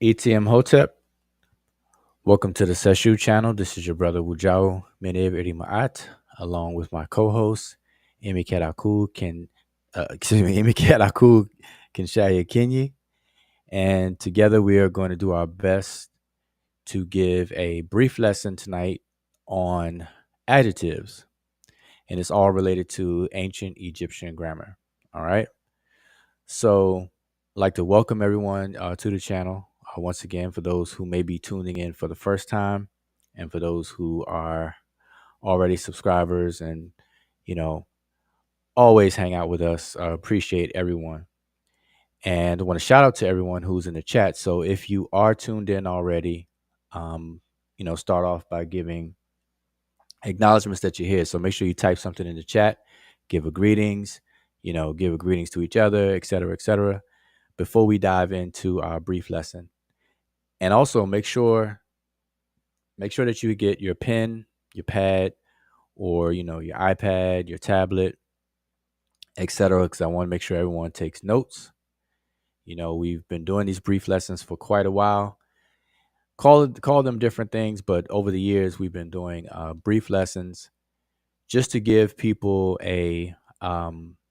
ETM Hotep, welcome to the Seshu channel. This is your brother Wujao Medew Maat, along with my co-host Emi Kataku Emi Kataku Kinshaya Kenyi, and together we are going to do our best to give a brief lesson tonight on adjectives, and it's all related to ancient Egyptian grammar. All right, so I'd like to welcome everyone to the channel. Once again, for those who may be tuning in for the first time, and for those who are already subscribers and, you know, always hang out with us, appreciate everyone. And I want to shout out to everyone who's in the chat. So if you are tuned in already, um, start off by giving acknowledgments that you're here. So make sure you type something in the chat, give a greetings, give a greetings to each other, et cetera, before we dive into our brief lesson. And also make sure that you get your pen, your pad, or your iPad, your tablet, etc. Because I want to make sure everyone takes notes. We've been doing these brief lessons for quite a while. Call them different things, but over the years we've been doing brief lessons just to give people a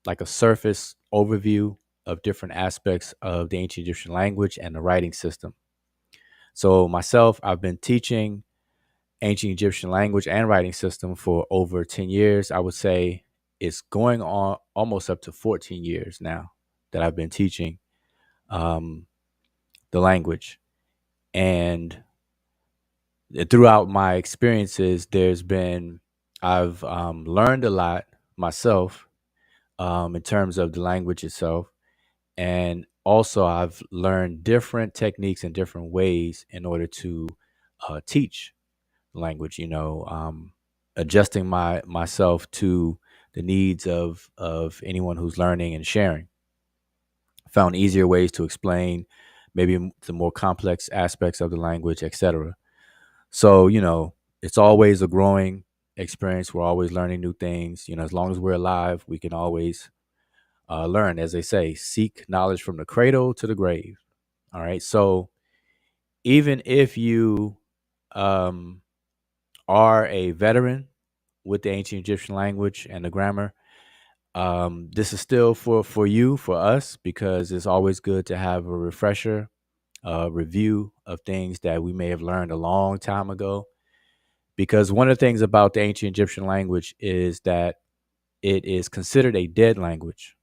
like a surface overview of different aspects of the ancient Egyptian language and the writing system. So myself, I've been teaching ancient Egyptian language and writing system for over 10 years. I would say it's going on almost up to 14 years now that I've been teaching the language. And throughout my experiences, I've learned a lot myself in terms of the language itself. And also, I've learned different techniques and different ways in order to teach language, adjusting myself to the needs of anyone who's learning and sharing. Found easier ways to explain maybe the more complex aspects of the language, etc. So, it's always a growing experience. We're always learning new things. As long as we're alive, we can always learn. As they say, seek knowledge from the cradle to the grave. All right. So even if you um, are a veteran with the ancient Egyptian language and the grammar, this is still for you, for us, because it's always good to have a refresher review of things that we may have learned a long time ago. Because one of the things about the ancient Egyptian language is that it is considered a dead language.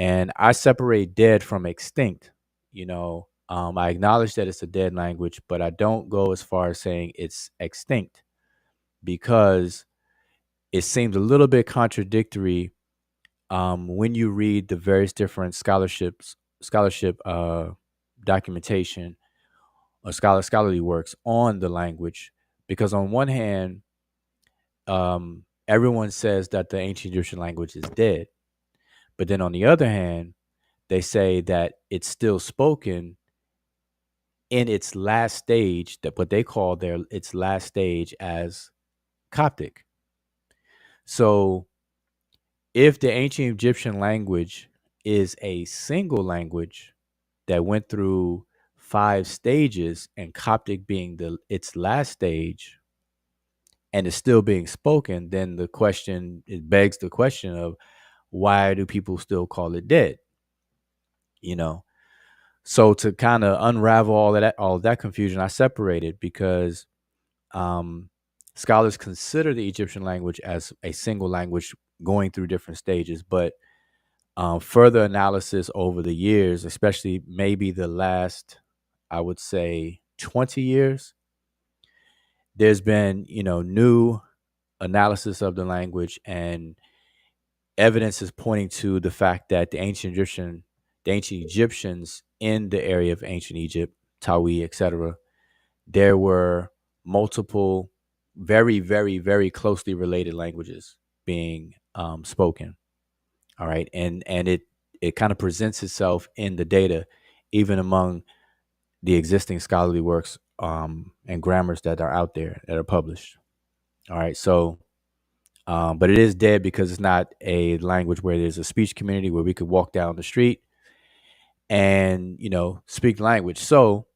And I separate dead from extinct. I acknowledge that it's a dead language, but I don't go as far as saying it's extinct, because it seems a little bit contradictory when you read the various different scholarship documentation or scholarly works on the language. Because on one hand, everyone says that the ancient Egyptian language is dead, but then on the other hand, they say that it's still spoken in its last stage, that what they call its last stage as Coptic. So if the ancient Egyptian language is a single language that went through 5 stages, and Coptic being its last stage, and is still being spoken, then it begs the question of, why do people still call it dead? So to kind of unravel all of that confusion, I separated, because scholars consider the Egyptian language as a single language going through different stages, but further analysis over the years, especially maybe the last, I would say, 20 years, there's been, new analysis of the language, and evidence is pointing to the fact that the ancient Egyptians in the area of ancient Egypt, Tawi, etc., there were multiple very, very, very closely related languages being spoken. All right. And it kind of presents itself in the data, even among the existing scholarly works and grammars that are out there that are published. All right. So, but it is dead because it's not a language where there's a speech community where we could walk down the street and, speak language. So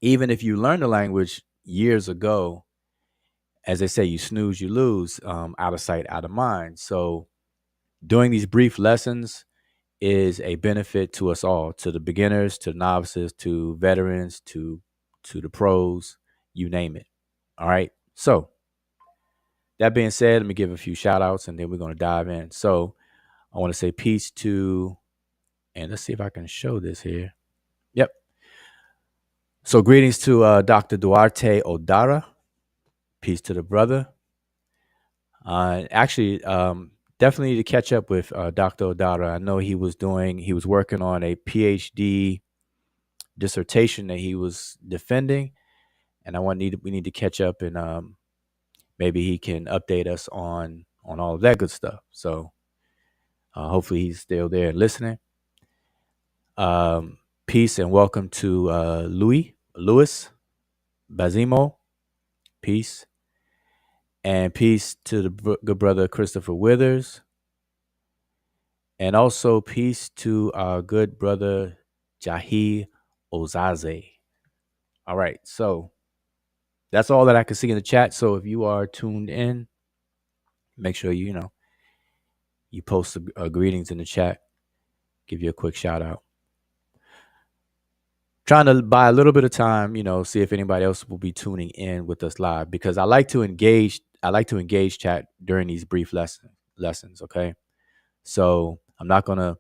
even if you learned the language years ago, as they say, you snooze, you lose, out of sight, out of mind. So doing these brief lessons is a benefit to us all, to the beginners, to novices, to veterans, to the pros, you name it. All right. So that being said, let me give a few shout outs and then we're going to dive in. So I want to say peace to, and let's see if I can show this here. Yep. So greetings to Dr. Duarte Odara. Peace to the brother. Actually, definitely need to catch up with Dr. Odara. I know he was working on a PhD dissertation that he was defending, and we need to catch up and maybe he can update us on all of that good stuff. So hopefully he's still there and listening. Peace and welcome to Louis Bazimo. Peace. And peace to the good brother Christopher Withers. And also peace to our good brother Jahi Ozaze. All right. So that's all that I can see in the chat. So if you are tuned in, make sure you post greetings in the chat. Give you a quick shout out. Trying to buy a little bit of time, see if anybody else will be tuning in with us live, because I like to engage chat during these brief lessons. Okay. So I'm not going to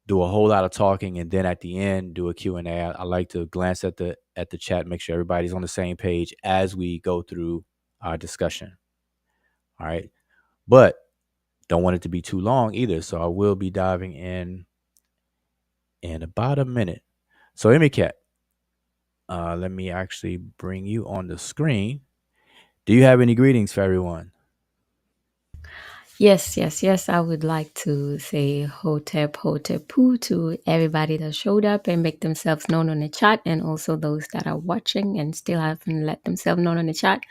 do a whole lot of talking and then at the end do a Q&A. I like to glance at the chat, make sure everybody's on the same page as we go through our discussion. All right. But don't want it to be too long either. So I will be diving in about a minute. So Emicat, let me actually bring you on the screen. Do you have any greetings for everyone? Yes, yes, yes. I would like to say Hotep, Hotepu to everybody that showed up and make themselves known on the chat, and also those that are watching and still haven't let themselves known on the chat.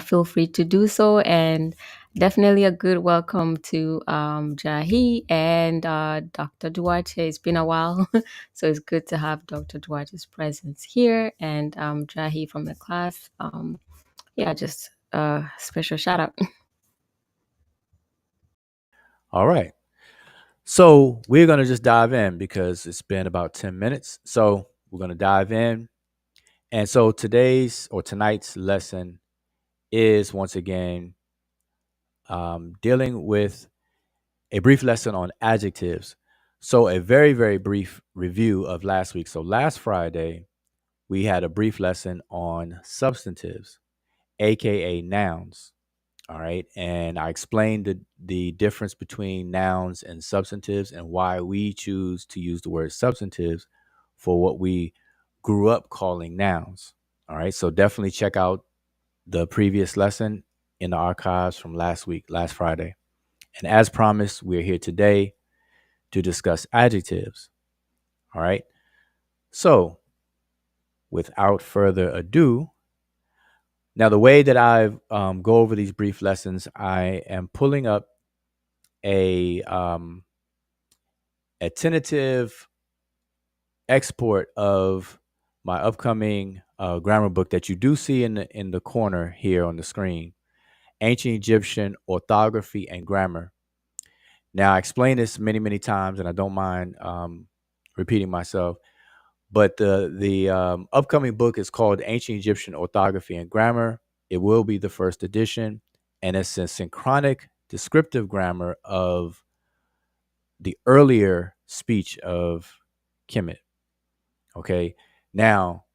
Feel free to do so. And definitely a good welcome to Jahi and Dr. Duarte. It's been a while, so it's good to have Dr. Duarte's presence here and Jahi from the class. Yeah, just a special shout out. All right. So we're going to just dive in because it's been about 10 minutes. So we're going to dive in. And so tonight's lesson is once again dealing with a brief lesson on adjectives. So a very, very brief review of last week. So last Friday, we had a brief lesson on substantives, aka nouns. All right. And I explained the difference between nouns and substantives and why we choose to use the word substantives for what we grew up calling nouns. All right. So definitely check out the previous lesson in the archives from last week, last Friday. And as promised, we're here today to discuss adjectives. All right. So without further ado, now the way that I go over these brief lessons, I am pulling up a tentative export of my upcoming grammar book that you do see in the corner here on the screen, Ancient Egyptian Orthography and Grammar. Now, I explained this many, many times, and I don't mind repeating myself. But the upcoming book is called Ancient Egyptian Orthography and Grammar. It will be the first edition, and it's a synchronic descriptive grammar of the earlier speech of Kemet. Okay. Now,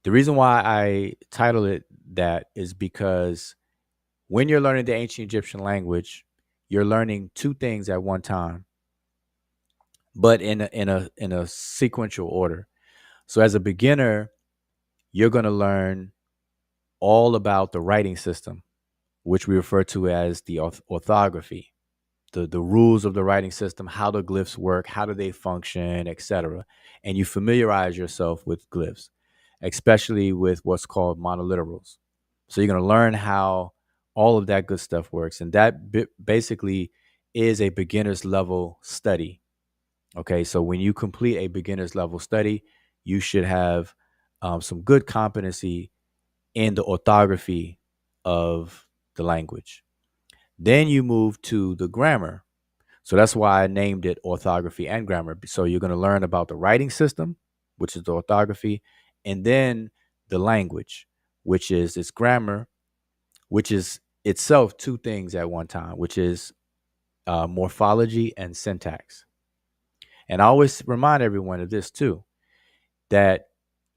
the reason why I title it that is because when you're learning the ancient Egyptian language, you're learning two things at one time, but in a sequential order. So as a beginner, you're going to learn all about the writing system, which we refer to as the orthography, the rules of the writing system, how the glyphs work, how do they function, etc. And you familiarize yourself with glyphs, especially with what's called monoliterals. So you're going to learn how all of that good stuff works. And that basically is a beginner's level study. Okay, so when you complete a beginner's level study, you should have some good competency in the orthography of the language. Then you move to the grammar. So that's why I named it orthography and grammar. So you're going to learn about the writing system, which is the orthography, and then the language, which is its grammar, which is itself two things at one time, which is morphology and syntax. And I always remind everyone of this too, that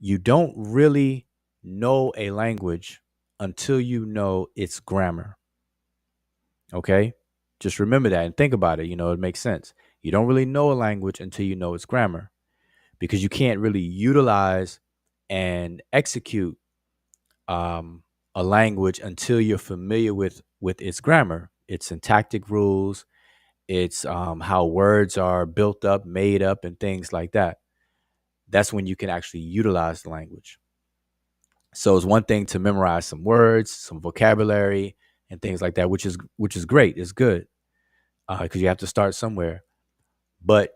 you don't really know a language until you know its grammar. Okay? Just remember that and think about it. It makes sense. You don't really know a language until you know its grammar because you can't really utilize and execute um, a language until you're familiar with its grammar, its syntactic rules, its how words are built up, made up, and things like that. That's when you can actually utilize the language. So it's one thing to memorize some words, some vocabulary, and things like that, which is great. It's good because you have to start somewhere, but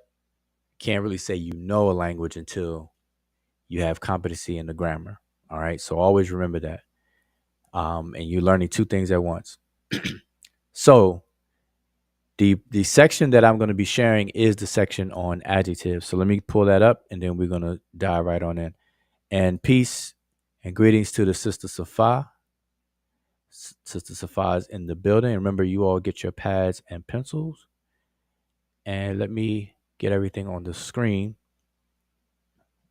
can't really say you know a language until you have competency in the grammar. All right, so always remember that. And you're learning two things at once. So the section that I'm going to be sharing is the section on adjectives. So let me pull that up, and then we're going to dive right on in. And peace and greetings to the Sister Safa. Sister Safa is in the building. Remember, you all get your pads and pencils. And let me get everything on the screen,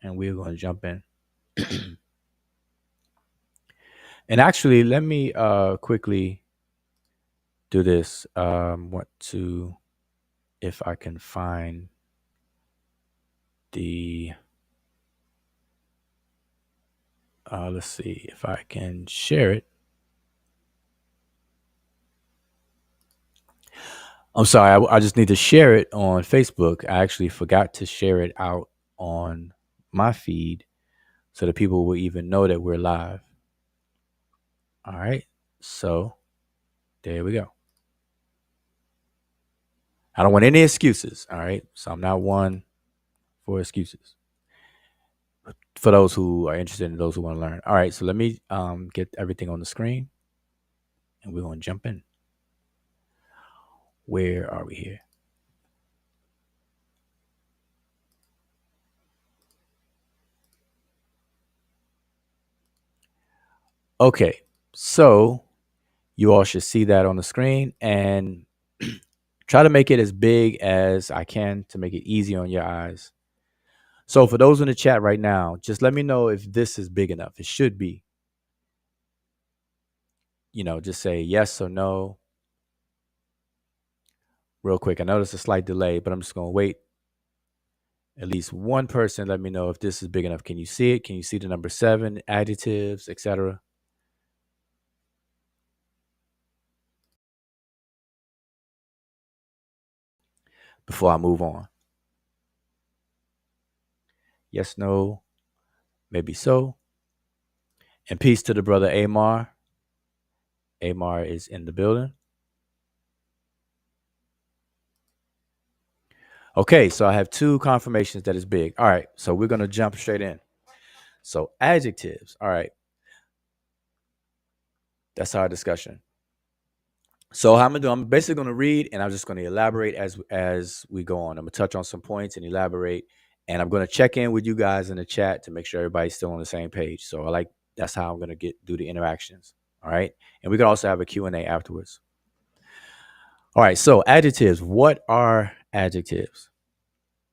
and we're going to jump in. And actually, let me quickly do this. Want to, if I can find the, let's see if I can share it. I'm sorry, I just need to share it on Facebook. I actually forgot to share it out on my feed so that people will even know that we're live. All right, so there we go. I don't want any excuses. All right, so I'm not one for excuses. For those who are interested and those who want to learn. All right, so let me get everything on the screen, and we're going to jump in. Where are we here? Okay, so you all should see that on the screen, and try to make it as big as I can to make it easy on your eyes. So for those in the chat right now, just let me know if this is big enough. It should be. Just say yes or no real quick. I know there's a slight delay, but I'm just going to wait. At least one person let me know if this is big enough. Can you see it? Can you see the number 7, adjectives, etc.? Before I move on. Yes, no, maybe so. And peace to the brother Amar. Amar is in the building. Okay, so I have 2 confirmations that is big. All right, so we're going to jump straight in. So adjectives. All right. That's our discussion. So how I'm gonna do? I'm basically gonna read, and I'm just gonna elaborate as we go on. I'm gonna touch on some points and elaborate, and I'm gonna check in with you guys in the chat to make sure everybody's still on the same page. So that's how I'm gonna do the interactions. All right, and we can also have a Q&A afterwards. All right. So adjectives. What are adjectives?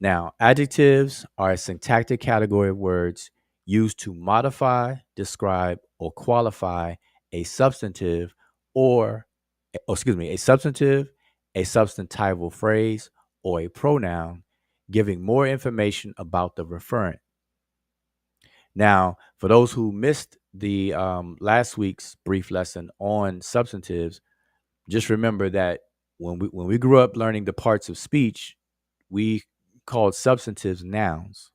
Now, adjectives are a syntactic category of words used to modify, describe, or qualify a substantive or, a substantive, a substantival phrase, or a pronoun, giving more information about the referent. Now, for those who missed the last week's brief lesson on substantives, just remember that when we grew up learning the parts of speech, we called substantives nouns.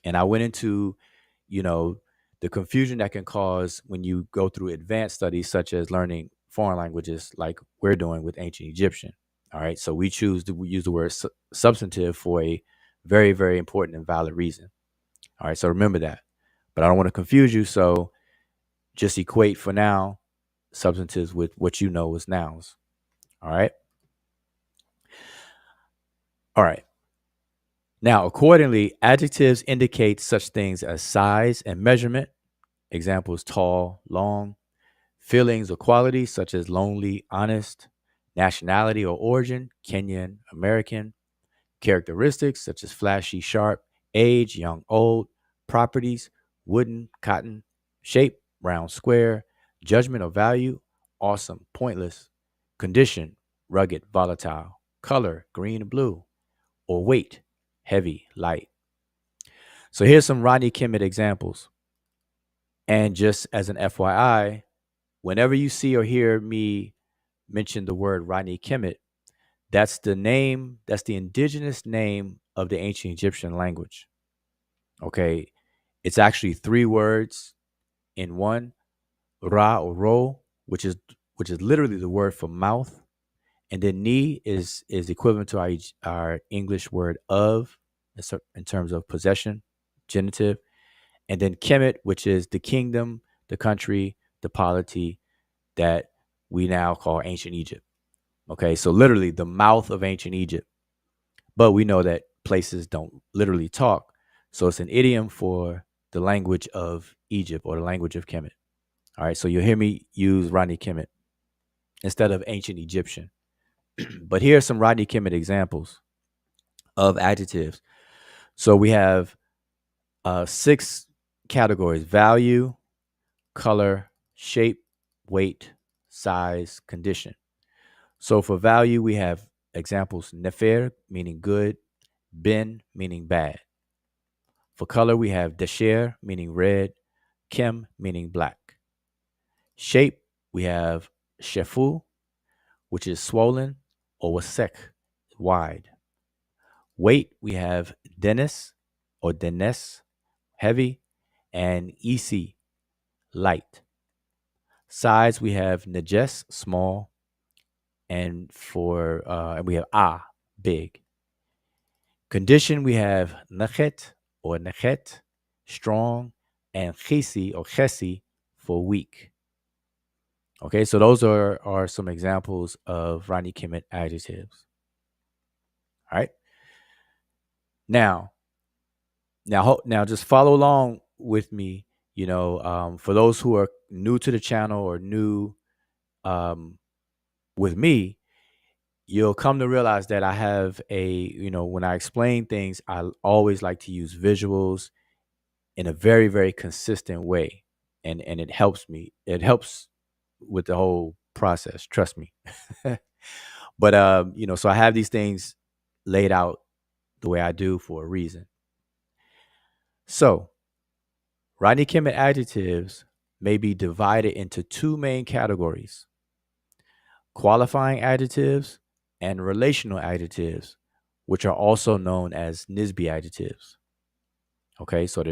And I went into, you know, the confusion that can cause when you go through advanced studies, such as learning foreign languages, like we're doing with ancient Egyptian. All right. So we choose to use the word substantive for a very, very important and valid reason. All right. So remember that. But I don't want to confuse you, so just equate for now substantives with what you know as nouns. All right. All right. Now, accordingly, adjectives indicate such things as size and measurement. Examples: tall, long. Feelings or qualities such as lonely, honest. Nationality or origin: Kenyan, American. Characteristics such as flashy, sharp. Age: young, old. Properties: wooden, cotton. Shape: round, square. Judgment or value: awesome, pointless. Condition: rugged, volatile. Color: green, blue. Or weight: heavy, light. So here's some Rodney Kimmett examples. And just as an FYI, whenever you see or hear me mention the word Rodney Kimmett, that's the name, that's the indigenous name of the ancient Egyptian language. Okay. It's actually three words in one: Ra or Ro, which is literally the word for mouth. And then Ni is equivalent to our English word of in terms of possession, genitive. And then Kemet, which is the kingdom, the country, the polity that we now call ancient Egypt. Okay, so literally the mouth of ancient Egypt. But we know that places don't literally talk. So it's an idiom for the language of Egypt or the language of Kemet. All right, so you'll hear me use Rodney Kemet instead of ancient Egyptian. But here are some Rodney Kemet examples of adjectives. So we have six categories: value, color, shape, weight, size, condition. So for value, we have examples: nefer, meaning good. Ben, meaning bad. For color, we have desher, meaning red. Kem, meaning black. Shape, we have shefu, which is swollen, or wasek, wide. Weight, we have denis or denes, heavy, and ec, light. Size, we have najes, small, and we have big. Condition, we have nechet or nechet, strong, and chisi or chesi for weak. Okay, so those are some examples of Rani Kemet adjectives. All right. Now, now, just follow along with me. For those who are new to the channel or new um, with me, you'll come to realize that I have when I explain things, I always like to use visuals in a very, very consistent way. And it helps me. It helps with the whole process. Trust me. But so I have these things laid out the way I do for a reason. So Rodney Kimmett adjectives may be divided into two main categories: qualifying adjectives and relational adjectives, which are also known as nisbe adjectives. Okay, so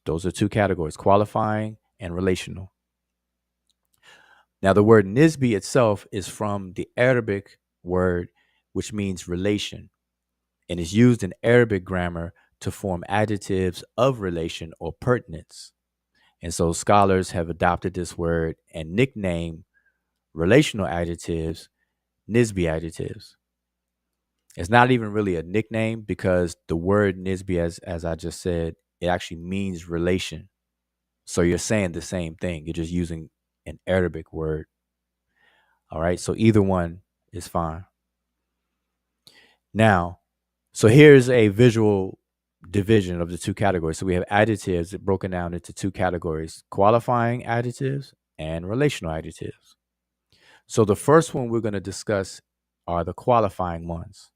those are two categories: qualifying and relational. Now, the word nisbe itself is from the Arabic word, which means relation, and is used in Arabic grammar to form adjectives of relation or pertinence. And so scholars have adopted this word and nicknamed relational adjectives nisbe adjectives. It's not even really a nickname because the word nisbe, as I just said, it actually means relation. So you're saying the same thing. You're just using an Arabic word. All right. So either one is fine. Now, so here's a visual division of the two categories. So we have adjectives broken down into two categories: qualifying adjectives and relational adjectives. So the first one we're going to discuss are the qualifying ones.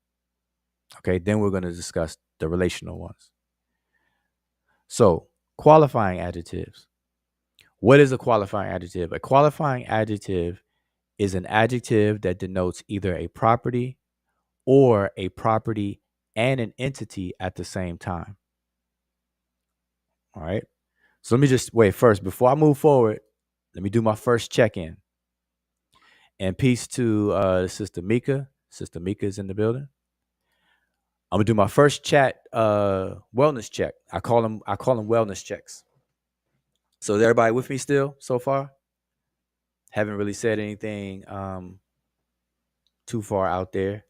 Okay, then we're going to discuss the relational ones. So, qualifying adjectives. What is a qualifying adjective? A qualifying adjective is an adjective that denotes either a property or a property and an entity at the same time. All right. So let me just wait first. Before I move forward, let me do my first check in. And peace to Sister Mika. Sister Mika is in the building. I'm gonna do my first chat wellness check. I call them wellness checks. So is everybody with me still so far? Haven't really said anything too far out there.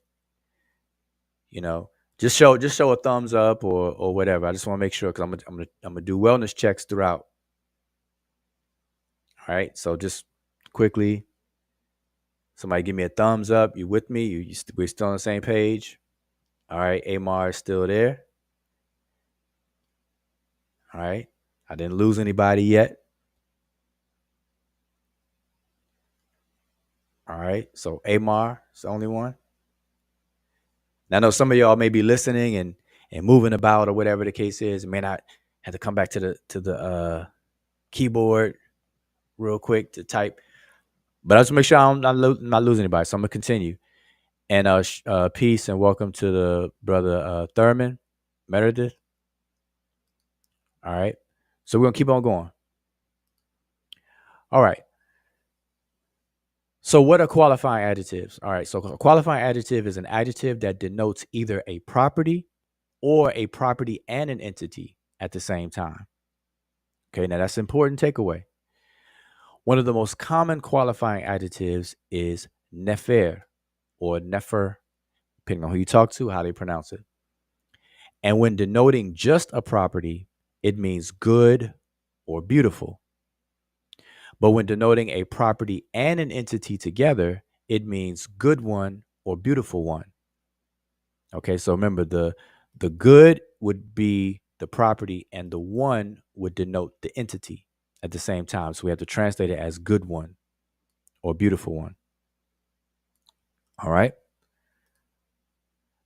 You know, just show a thumbs up or whatever. I just want to make sure because I'm gonna do wellness checks throughout. All right. So just quickly, somebody give me a thumbs up. You with me? We're still on the same page. All right. Amar is still there. All right. I didn't lose anybody yet. All right. So Amar is the only one. Now, I know some of y'all may be listening and moving about or whatever the case is. May not have to come back to the keyboard real quick to type. But I just make sure I'm not losing anybody. So I'm gonna continue. And peace and welcome to the brother Thurman Meredith. All right. So we're gonna keep on going. All right. So what are qualifying adjectives? All right. So a qualifying adjective is an adjective that denotes either a property or a property and an entity at the same time. Okay. Now that's an important takeaway. One of the most common qualifying adjectives is nefer or nefer, depending on who you talk to, how they pronounce it. And when denoting just a property, it means good or beautiful. But when denoting a property and an entity together, it means good one or beautiful one. Okay, so remember the good would be the property and the one would denote the entity at the same time. So we have to translate it as good one or beautiful one. All right.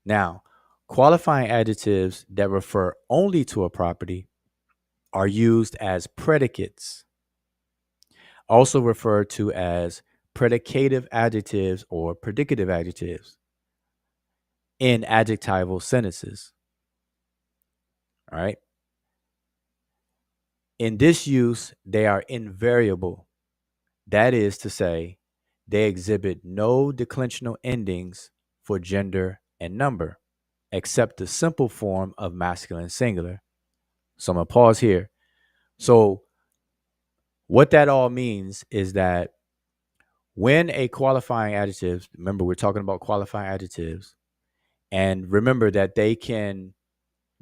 Now, qualifying adjectives that refer only to a property are used as predicates, also referred to as predicative adjectives or predicative adjectives in adjectival sentences. All right. In this use, they are invariable. That is to say, they exhibit no declensional endings for gender and number, except the simple form of masculine singular. So I'm going to pause here. So, what that all means is that when a qualifying adjective, remember, we're talking about qualifying adjectives, and remember that they can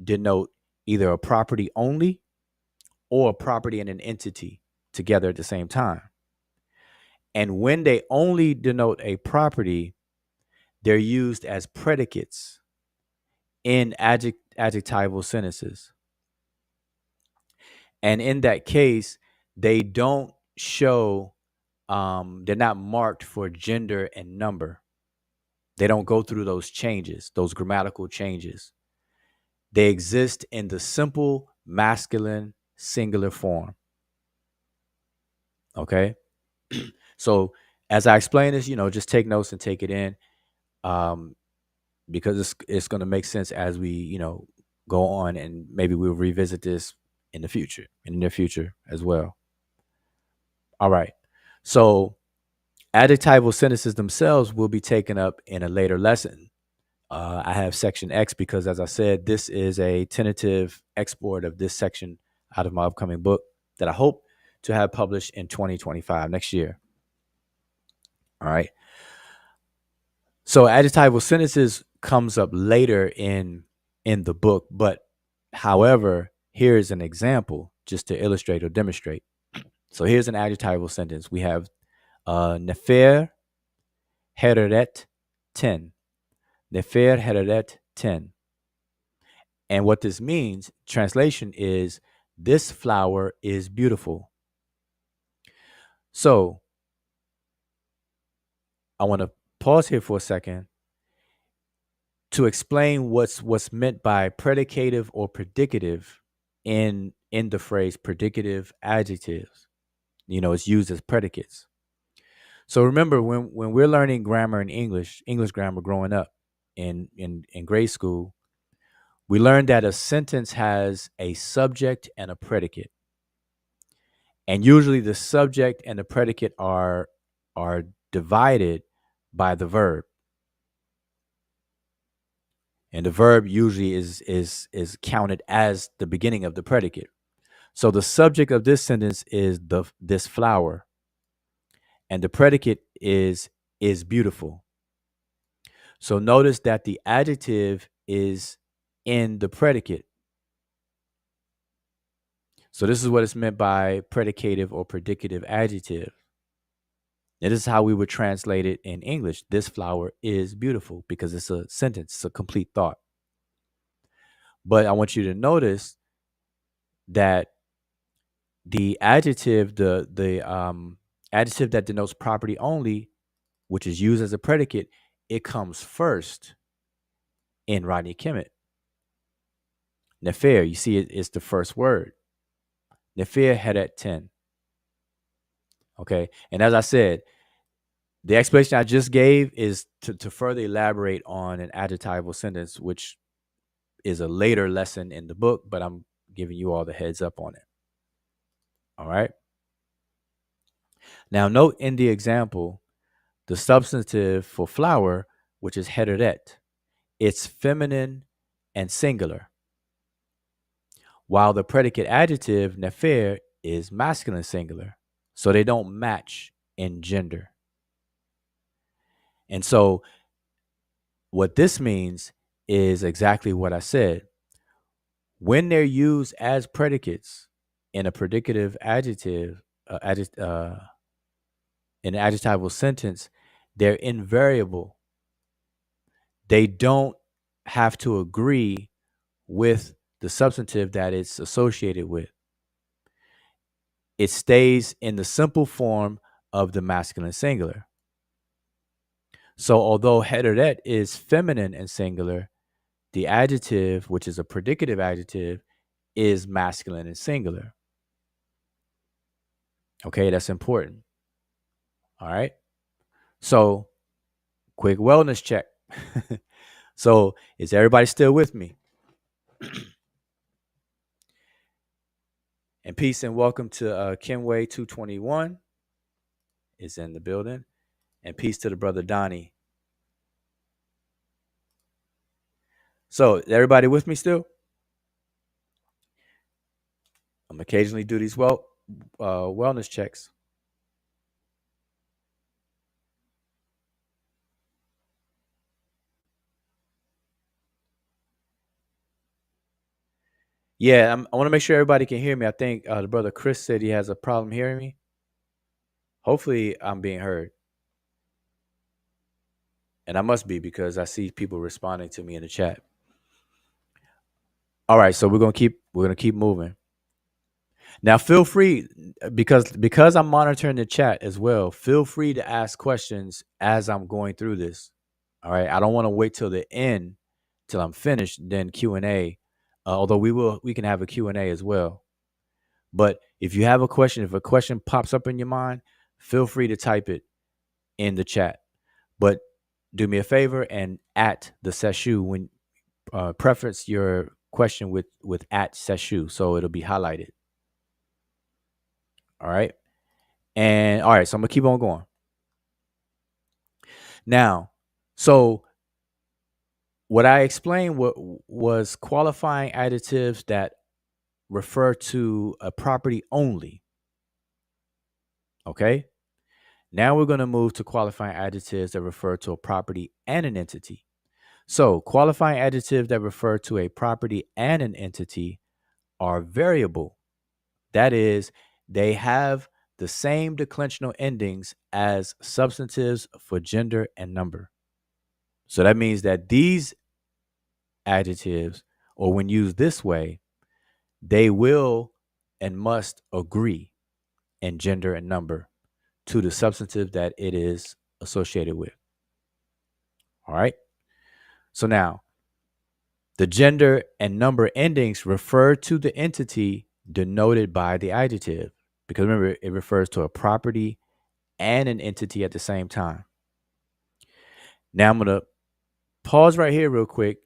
denote either a property only or a property and an entity together at the same time. And when they only denote a property, they're used as predicates in adjectival sentences. And in that case, they don't show, they're not marked for gender and number. They don't go through those changes, those grammatical changes. They exist in the simple masculine singular form. Okay. So as I explain this, just take notes and take it in, because it's going to make sense as we, go on, and maybe we'll revisit this in the near future as well. All right. So adjectival sentences themselves will be taken up in a later lesson. I have section X because, as I said, this is a tentative export of this section out of my upcoming book that I hope to have published in 2025, next year. All right. So adjectival sentences comes up later in the book, but however, here's an example just to illustrate or demonstrate. So here's an adjectival sentence. We have nefer hereret 10. Nefer hereret 10. And what this means, translation is, this flower is beautiful. So I want to pause here for a second to explain what's meant by predicative or predicative in the phrase predicative adjectives. It's used as predicates. So remember, when we're learning grammar in English grammar growing up in grade school, we learned that a sentence has a subject and a predicate. And usually the subject and the predicate are divided by the verb. And the verb usually is counted as the beginning of the predicate. So the subject of this sentence is this flower, and the predicate is beautiful. So notice that the adjective is in the predicate. So this is what is meant by predicative or predicative adjective. And this is how we would translate it in English. This flower is beautiful, because it's a sentence, it's a complete thought. But I want you to notice that the adjective, the adjective that denotes property only, which is used as a predicate, it comes first in Rodney Kemet. Nefer, you see, it's the first word. Nefer heret 10. Okay. And as I said, the explanation I just gave is to further elaborate on an adjectival sentence, which is a later lesson in the book, but I'm giving you all the heads up on it. All right. Now, note in the example, the substantive for flower, which is hederet, it's feminine and singular, while the predicate adjective nefer is masculine singular. So they don't match in gender. And so what this means is exactly what I said. When they're used as predicates in a predicative adjective, in an adjectival sentence, they're invariable. They don't have to agree with the substantive that it's associated with. It stays in the simple form of the masculine singular. So although hederet is feminine and singular, the adjective, which is a predicative adjective, is masculine and singular. Okay, that's important. All right. So, quick wellness check. So, is everybody still with me? And peace and welcome to Kenway 221 is in the building. And peace to the brother Donnie. So, is everybody with me still? I'm occasionally do these wellness checks. Yeah, I want to make sure everybody can hear me. I think the brother Chris said he has a problem hearing me. Hopefully, I'm being heard, and I must be, because I see people responding to me in the chat. All right, so we're gonna keep moving. Now, feel free, because I'm monitoring the chat as well. Feel free to ask questions as I'm going through this. All right, I don't want to wait till the end, till I'm finished, then Q&A. Although we can have a Q&A as well. But if you have a question, if a question pops up in your mind, feel free to type it in the chat. But do me a favor and at the Seshu, when preference your question with at Seshu, so it'll be highlighted. All right. And all right, so I'm gonna keep on going. Now, so what I explained was qualifying adjectives that refer to a property only. Okay. Now we're going to move to qualifying adjectives that refer to a property and an entity. So, qualifying adjectives that refer to a property and an entity are variable. That is, they have the same declensional endings as substantives for gender and number. So that means that these adjectives, or when used this way, they will and must agree in gender and number to the substantive that it is associated with. All right. So now, the gender and number endings refer to the entity denoted by the adjective, because remember, it refers to a property and an entity at the same time. Now, I'm going to pause right here real quick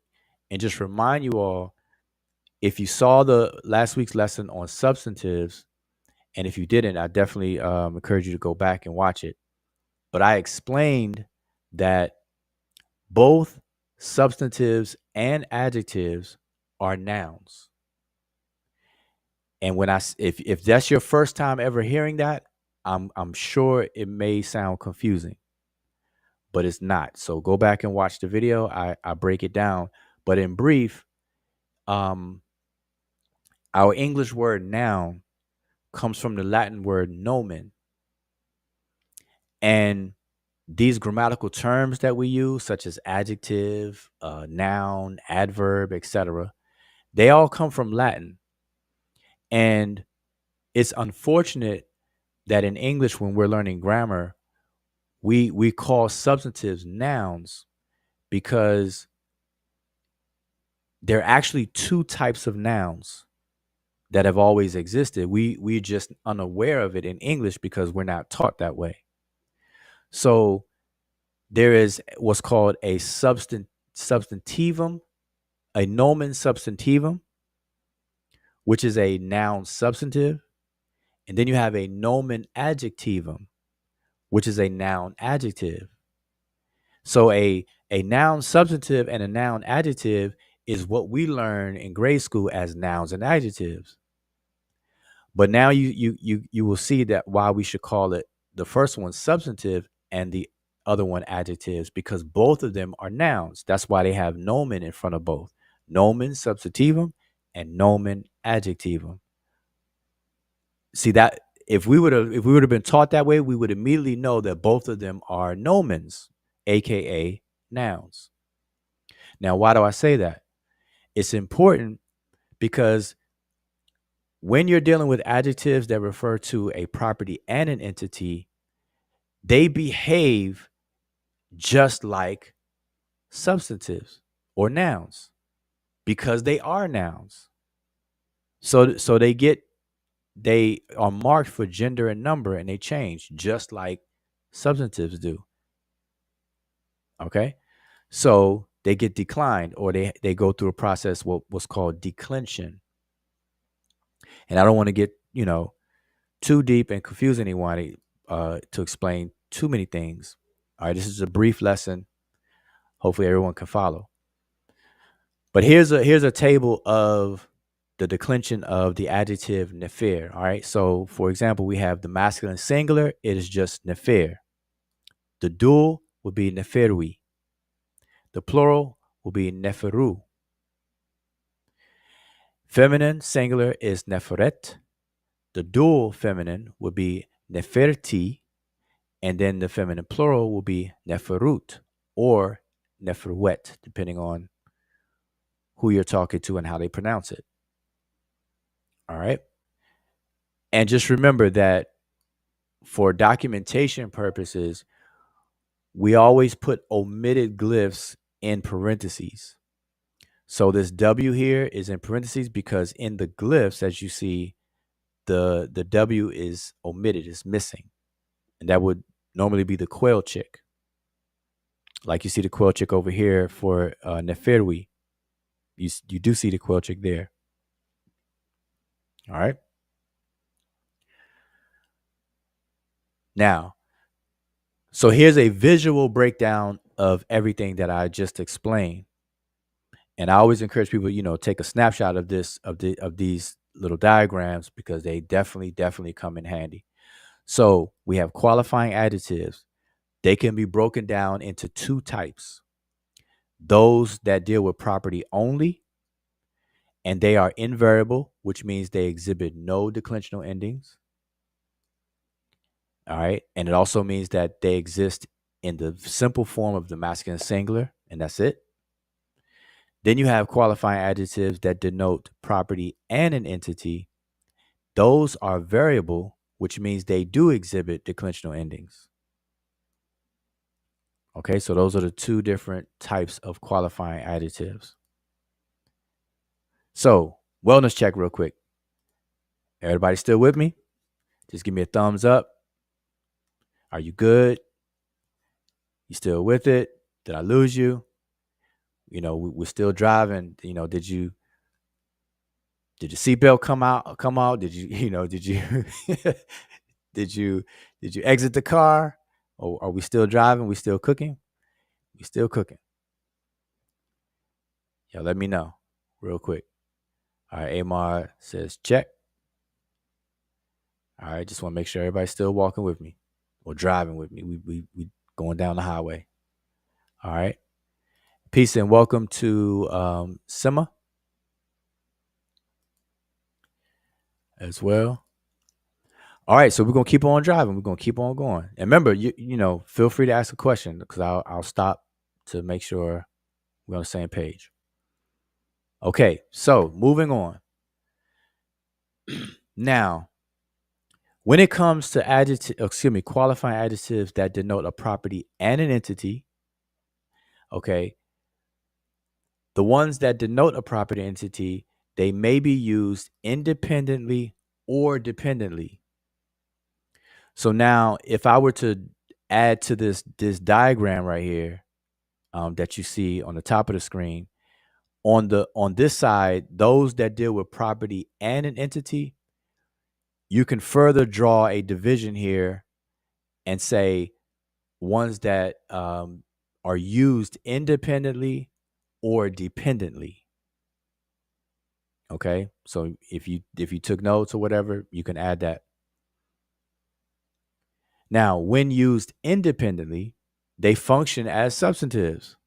and just remind you all, if you saw the last week's lesson on substantives, and if you didn't, I definitely encourage you to go back and watch it. But I explained that both substantives and adjectives are nouns. And if that's your first time ever hearing that, I'm sure it may sound confusing, but it's not. So go back and watch the video. I break it down. But in brief, um, our English word noun comes from the Latin word nomen. And these grammatical terms that we use, such as adjective, noun, adverb, etc., they all come from Latin. And it's unfortunate that in English, when we're learning grammar, we call substantives nouns because there are actually two types of nouns that have always existed. We're just unaware of it in English because we're not taught that way. So there is what's called a substantivum, a nomen substantivum, which is a noun substantive, and then you have a nomen adjectivum, which is a noun adjective. So a noun substantive and a noun adjective is what we learn in grade school as nouns and adjectives. But now you will see that why we should call it the first one substantive and the other one adjectives, because both of them are nouns. That's why they have nomen in front of both. Nomen substantivum and nomen adjectivum. See that if we would have been taught that way, we would immediately know that both of them are nomens, aka nouns. Now, why do I say that? It's important because when you're dealing with adjectives that refer to a property and an entity, they behave just like substantives or nouns because they are nouns. So they are marked for gender and number and they change just like substantives do. Okay? So they get declined or they go through a process what's called declension. And I don't want to get, too deep and confuse anyone to explain too many things. All right, this is a brief lesson. Hopefully, everyone can follow. But here's a table of the declension of the adjective nefer. All right, so for example, we have the masculine singular. It is just nefer. The dual would be neferui. The plural will be neferu. Feminine singular is neferet. The dual feminine would be neferti. And then the feminine plural will be neferut or neferuet, depending on who you're talking to and how they pronounce it. All right. And just remember that for documentation purposes, we always put omitted glyphs in parentheses. So this W here is in parentheses because in the glyphs, as you see, the W is omitted, is missing. And that would normally be the quail chick. Like you see the quail chick over here for Neferui. You do see the quail chick there. All right. Now, so here's a visual breakdown of everything that I just explained. And I always encourage people, take a snapshot of these little diagrams because they definitely come in handy. So we have qualifying adjectives. They can be broken down into two types. Those that deal with property only, and they are invariable, which means they exhibit no declensional endings. All right. And it also means that they exist in the simple form of the masculine singular, and that's it. Then you have qualifying adjectives that denote property and an entity. Those are variable, which means they do exhibit declensional endings. Okay, so those are the two different types of qualifying adjectives. So, wellness check real quick. Everybody still with me? Just give me a thumbs up. Are you good? You still with it? Did I lose you? We're still driving. Did your seatbelt come out? Come out? Did you, did you, did you, did you exit the car? Or are we still driving? We still cooking? We still cooking. Let me know real quick. All right, Amar says check. All right, just want to make sure everybody's still walking with me or driving with me. We going down the highway. All right. Peace and welcome to Sima as well. All right, so we're gonna keep on driving. We're gonna keep on going. And remember, you know, feel free to ask a question because I'll stop to make sure we're on the same page. Okay, so moving on. Now, when it comes to qualifying adjectives that denote a property and an entity, okay, the ones that denote a property entity, they may be used independently or dependently. So now, if I were to add to this diagram right here that you see on the top of the screen, on this side, those that deal with property and an entity, you can further draw a division here and say ones that are used independently or dependently. Okay, so if you took notes or whatever, you can add that. Now, when used independently, they function as substantives.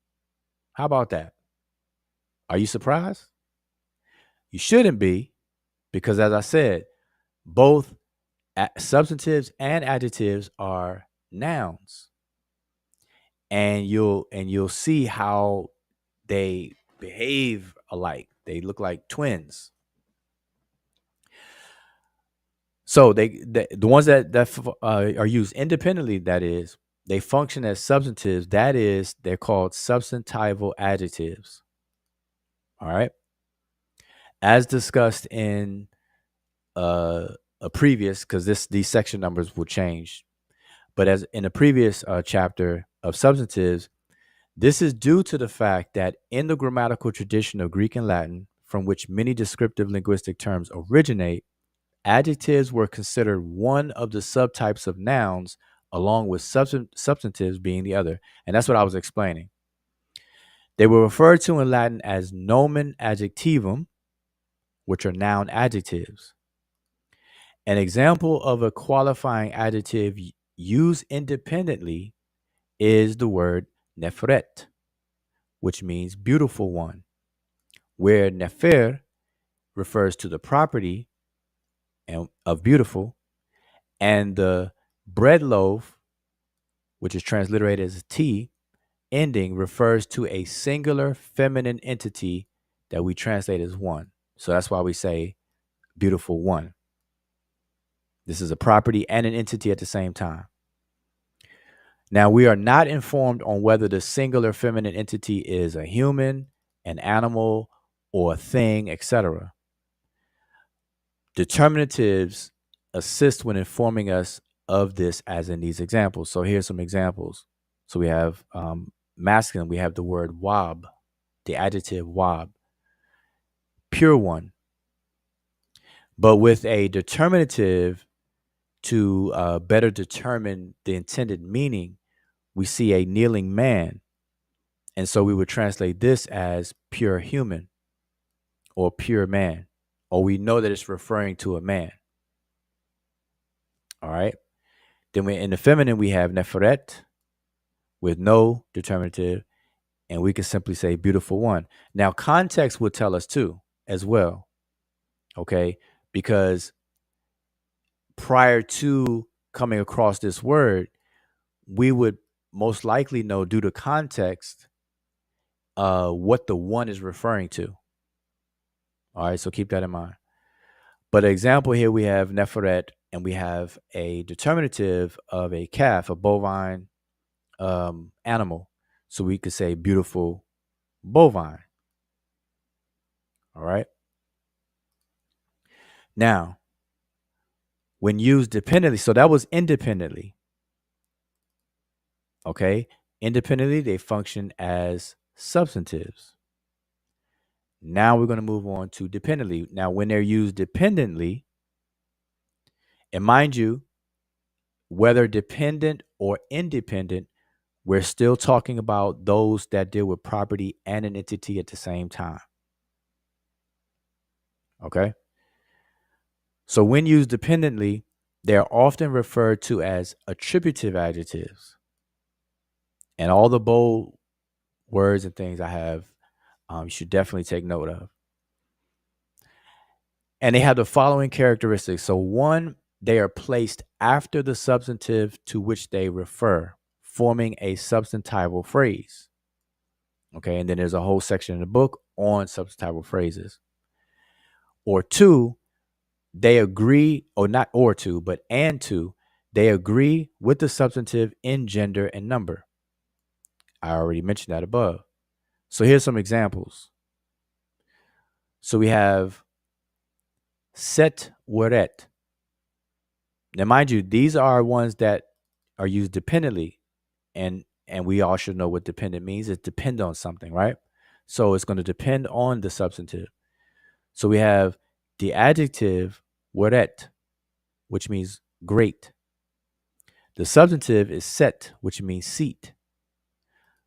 How about that? Are you surprised? You shouldn't be, because as I said, both substantives and adjectives are nouns, and you'll see how they behave alike. They look like twins. So the ones that are used independently, that is, they function as substantives. That is, they're called substantival adjectives. All right, as discussed in a previous, because these section numbers will change, but as in a previous chapter of substantives, this is due to the fact that in the grammatical tradition of Greek and Latin, from which many descriptive linguistic terms originate, adjectives were considered one of the subtypes of nouns, along with substantives being the other. And that's what I was explaining. They were referred to in Latin as nomen adjectivum, which are noun adjectives. An example of a qualifying adjective used independently is the word nefret, which means beautiful one, where nefer refers to the property of beautiful, and the bread loaf, which is transliterated as T ending, refers to a singular feminine entity that we translate as one. So that's why we say beautiful one. This is a property and an entity at the same time. Now, we are not informed on whether the singular feminine entity is a human, an animal, or a thing, etc. Determinatives assist when informing us of this, as in these examples. So here's some examples. So we have masculine, we have the word wab, the adjective wab, pure one. But with a determinative to better determine the intended meaning, we see a kneeling man. And so we would translate this as pure human or pure man, or we know that it's referring to a man. All right. Then in the feminine, we have neferet with no determinative, and we can simply say beautiful one. Now, context will tell us too, as well. Okay. Because prior to coming across this word, we would most likely know, due to context, what the one is referring to. All right, so keep that in mind. But an example here, we have neferet, and we have a determinative of a calf, a bovine animal. So we could say beautiful bovine. All right. Now, when used dependently, so that was independently. Okay. Independently, they function as substantives. Now we're going to move on to dependently. Now, when they're used dependently, and mind you, whether dependent or independent, we're still talking about those that deal with property and an entity at the same time. Okay. So when used dependently, They are often referred to as attributive adjectives. And all the bold words and things I have, you should definitely take note of. And they have the following characteristics. So, one, they are placed after the substantive to which they refer, forming a substantival phrase. Okay, and then there's a whole section in the book on substantival phrases. Or two, they agree, or not or two, but and two, they agree with the substantive in gender and number. I already mentioned that above. So here's some examples. So we have set weret. Now, mind you, these are ones that are used dependently, and we all should know what dependent means. It depends on something, right? So it's going to depend on the substantive. So we have the adjective weret, which means great. The substantive is set, which means seat.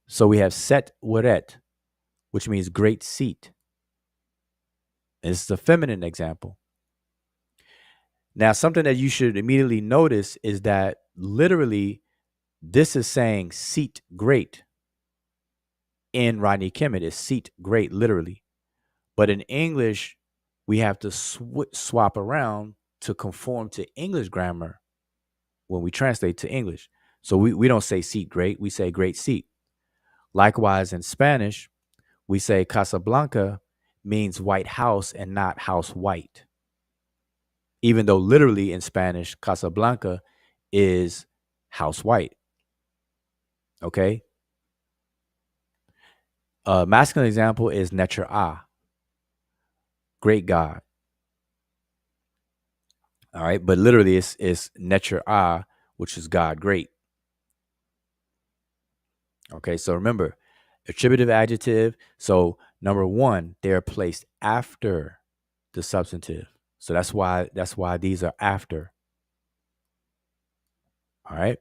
So we have set weret, which means great seat. This is a feminine example. Now, something that you should immediately notice is that literally this is saying seat great. In Rodney Kemet, is seat great, literally. But in English, we have to swap around to conform to English grammar when we translate to English. So we don't say seat great, we say great seat. Likewise, in Spanish, we say Casablanca means white house and not house white. Even though literally in Spanish, Casablanca is house white. Okay. Masculine example is Netcher great God. All right. But literally it's Netcher which is God great. Okay. So remember, attributive adjective. So number one, they are placed after the substantive. So that's why these are after. All right.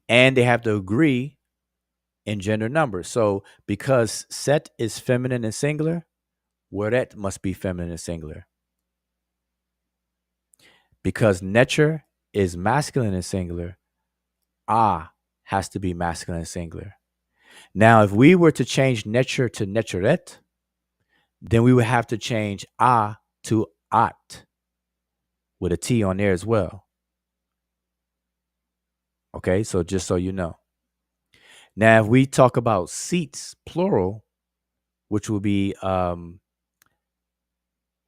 And they have to agree in gender numbers. So because set is feminine and singular, weret must be feminine and singular. Because Netcher is masculine and singular, has to be masculine and singular. Now, if we were to change Netcher to Netcheret, then we would have to change to at with a T on there as well. Okay, so just so you know. Now, if we talk about seats, plural, which will be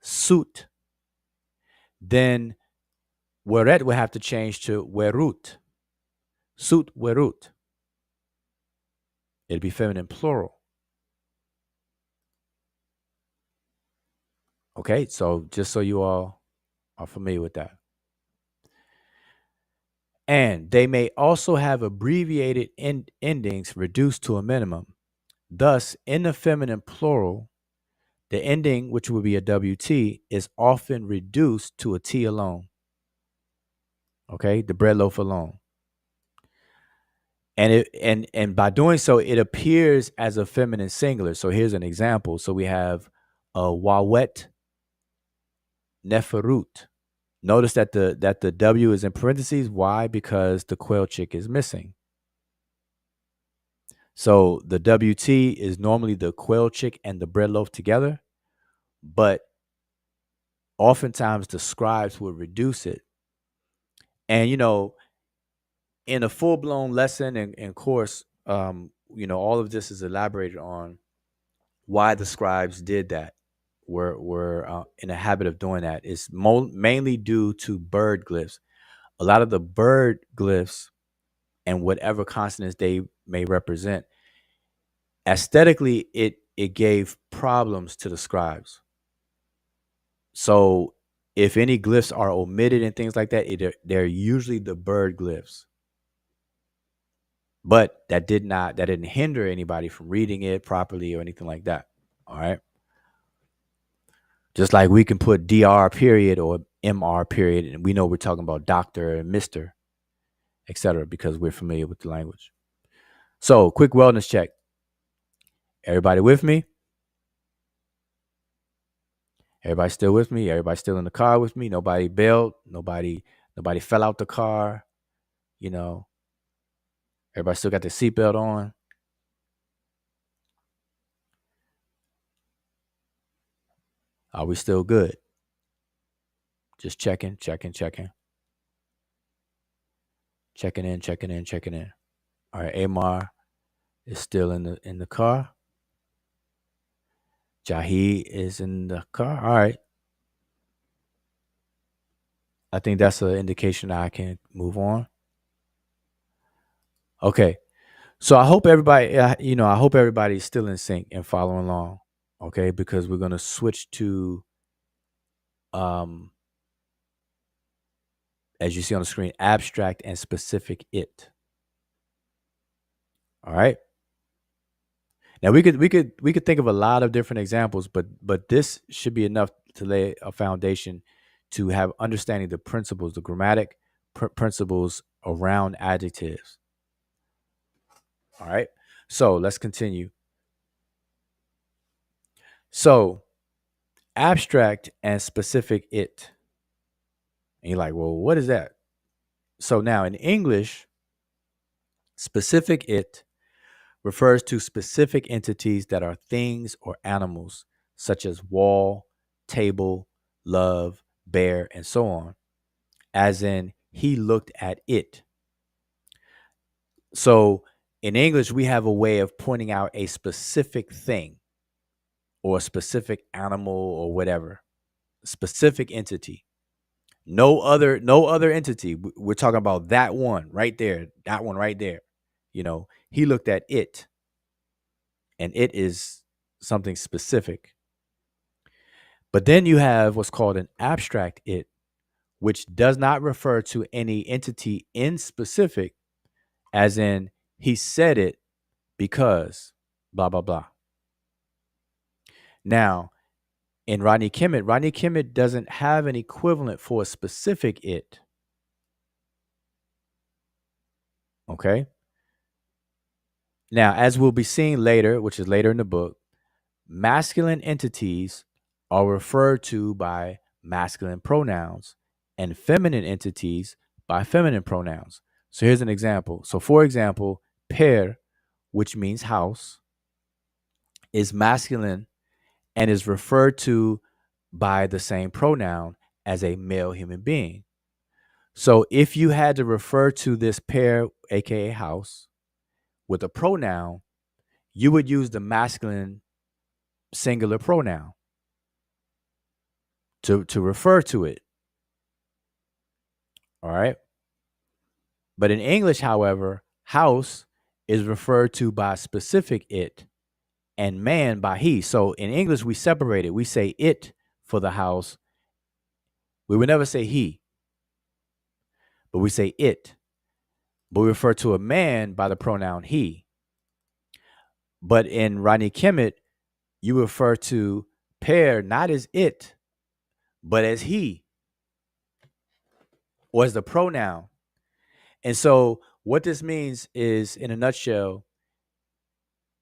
suit, then weret would have to change to werut. Suit werut. It'd be feminine plural. Okay, so just so you all are familiar with that. And they may also have abbreviated endings reduced to a minimum. Thus, in the feminine plural, the ending, which would be a WT, is often reduced to a T alone. Okay, the bread loaf alone. And by doing so, it appears as a feminine singular. So here's an example. So we have a wawet neferut. Notice that the W is in parentheses. Why? Because the quail chick is missing. So the WT is normally the quail chick and the bread loaf together, but oftentimes the scribes would reduce it. And in a full blown lesson and course, all of this is elaborated on why the scribes did that. Were in a habit of doing that. It's mainly due to bird glyphs. A lot of the bird glyphs and whatever consonants they may represent, aesthetically, it gave problems to the scribes. So if any glyphs are omitted and things like that, they're usually the bird glyphs. But that didn't hinder anybody from reading it properly or anything like that. All right. Just like we can put DR period or MR period, and we know we're talking about doctor and mister, etc., because we're familiar with the language. So, quick wellness check. Everybody with me? Everybody still with me? Everybody still in the car with me? Nobody bailed? Nobody fell out the car? You know, everybody still got their seatbelt on? Are we still good? Just checking, checking, checking. Checking in, checking in, checking in. All right, Amar is still in the car. Jahi is in the car. All right. I think that's an indication that I can move on. Okay. So I hope everybody, I hope everybody's still in sync and following along. Okay, because we're gonna switch to, um, as you see on the screen, abstract and specific it. All right. Now we could think of a lot of different examples, but this should be enough to lay a foundation to have understanding the principles, the grammatic principles around adjectives. All right. So let's continue. So abstract and specific it. And you're like, well, what is that? So now in English, specific it refers to specific entities that are things or animals, such as wall, table, love, bear, and so on, as in, he looked at it. So in English, we have a way of pointing out a specific thing or a specific animal or whatever, specific entity. No other entity. We're talking about that one right there, that one right there. He looked at it, and it is something specific. But then you have what's called an abstract it, which does not refer to any entity in specific, as in, he said it because blah, blah, blah. Now, in Rodney Kimmett doesn't have an equivalent for a specific it. Okay. Now, as we'll be seeing later, which is later in the book, masculine entities are referred to by masculine pronouns and feminine entities by feminine pronouns. So here's an example. So, for example, per, which means house, is masculine and is referred to by the same pronoun as a male human being. So if you had to refer to this pair, aka house, with a pronoun, you would use the masculine singular pronoun to refer to it. All right. But in English, however, house is referred to by specific it and man by he. So in English, we separate it. We say it for the house. We would never say he, but we say it. But we refer to a man by the pronoun he. But in Rodney Kimmett, you refer to pair not as it, but as he, or as the pronoun. And so what this means is, in a nutshell,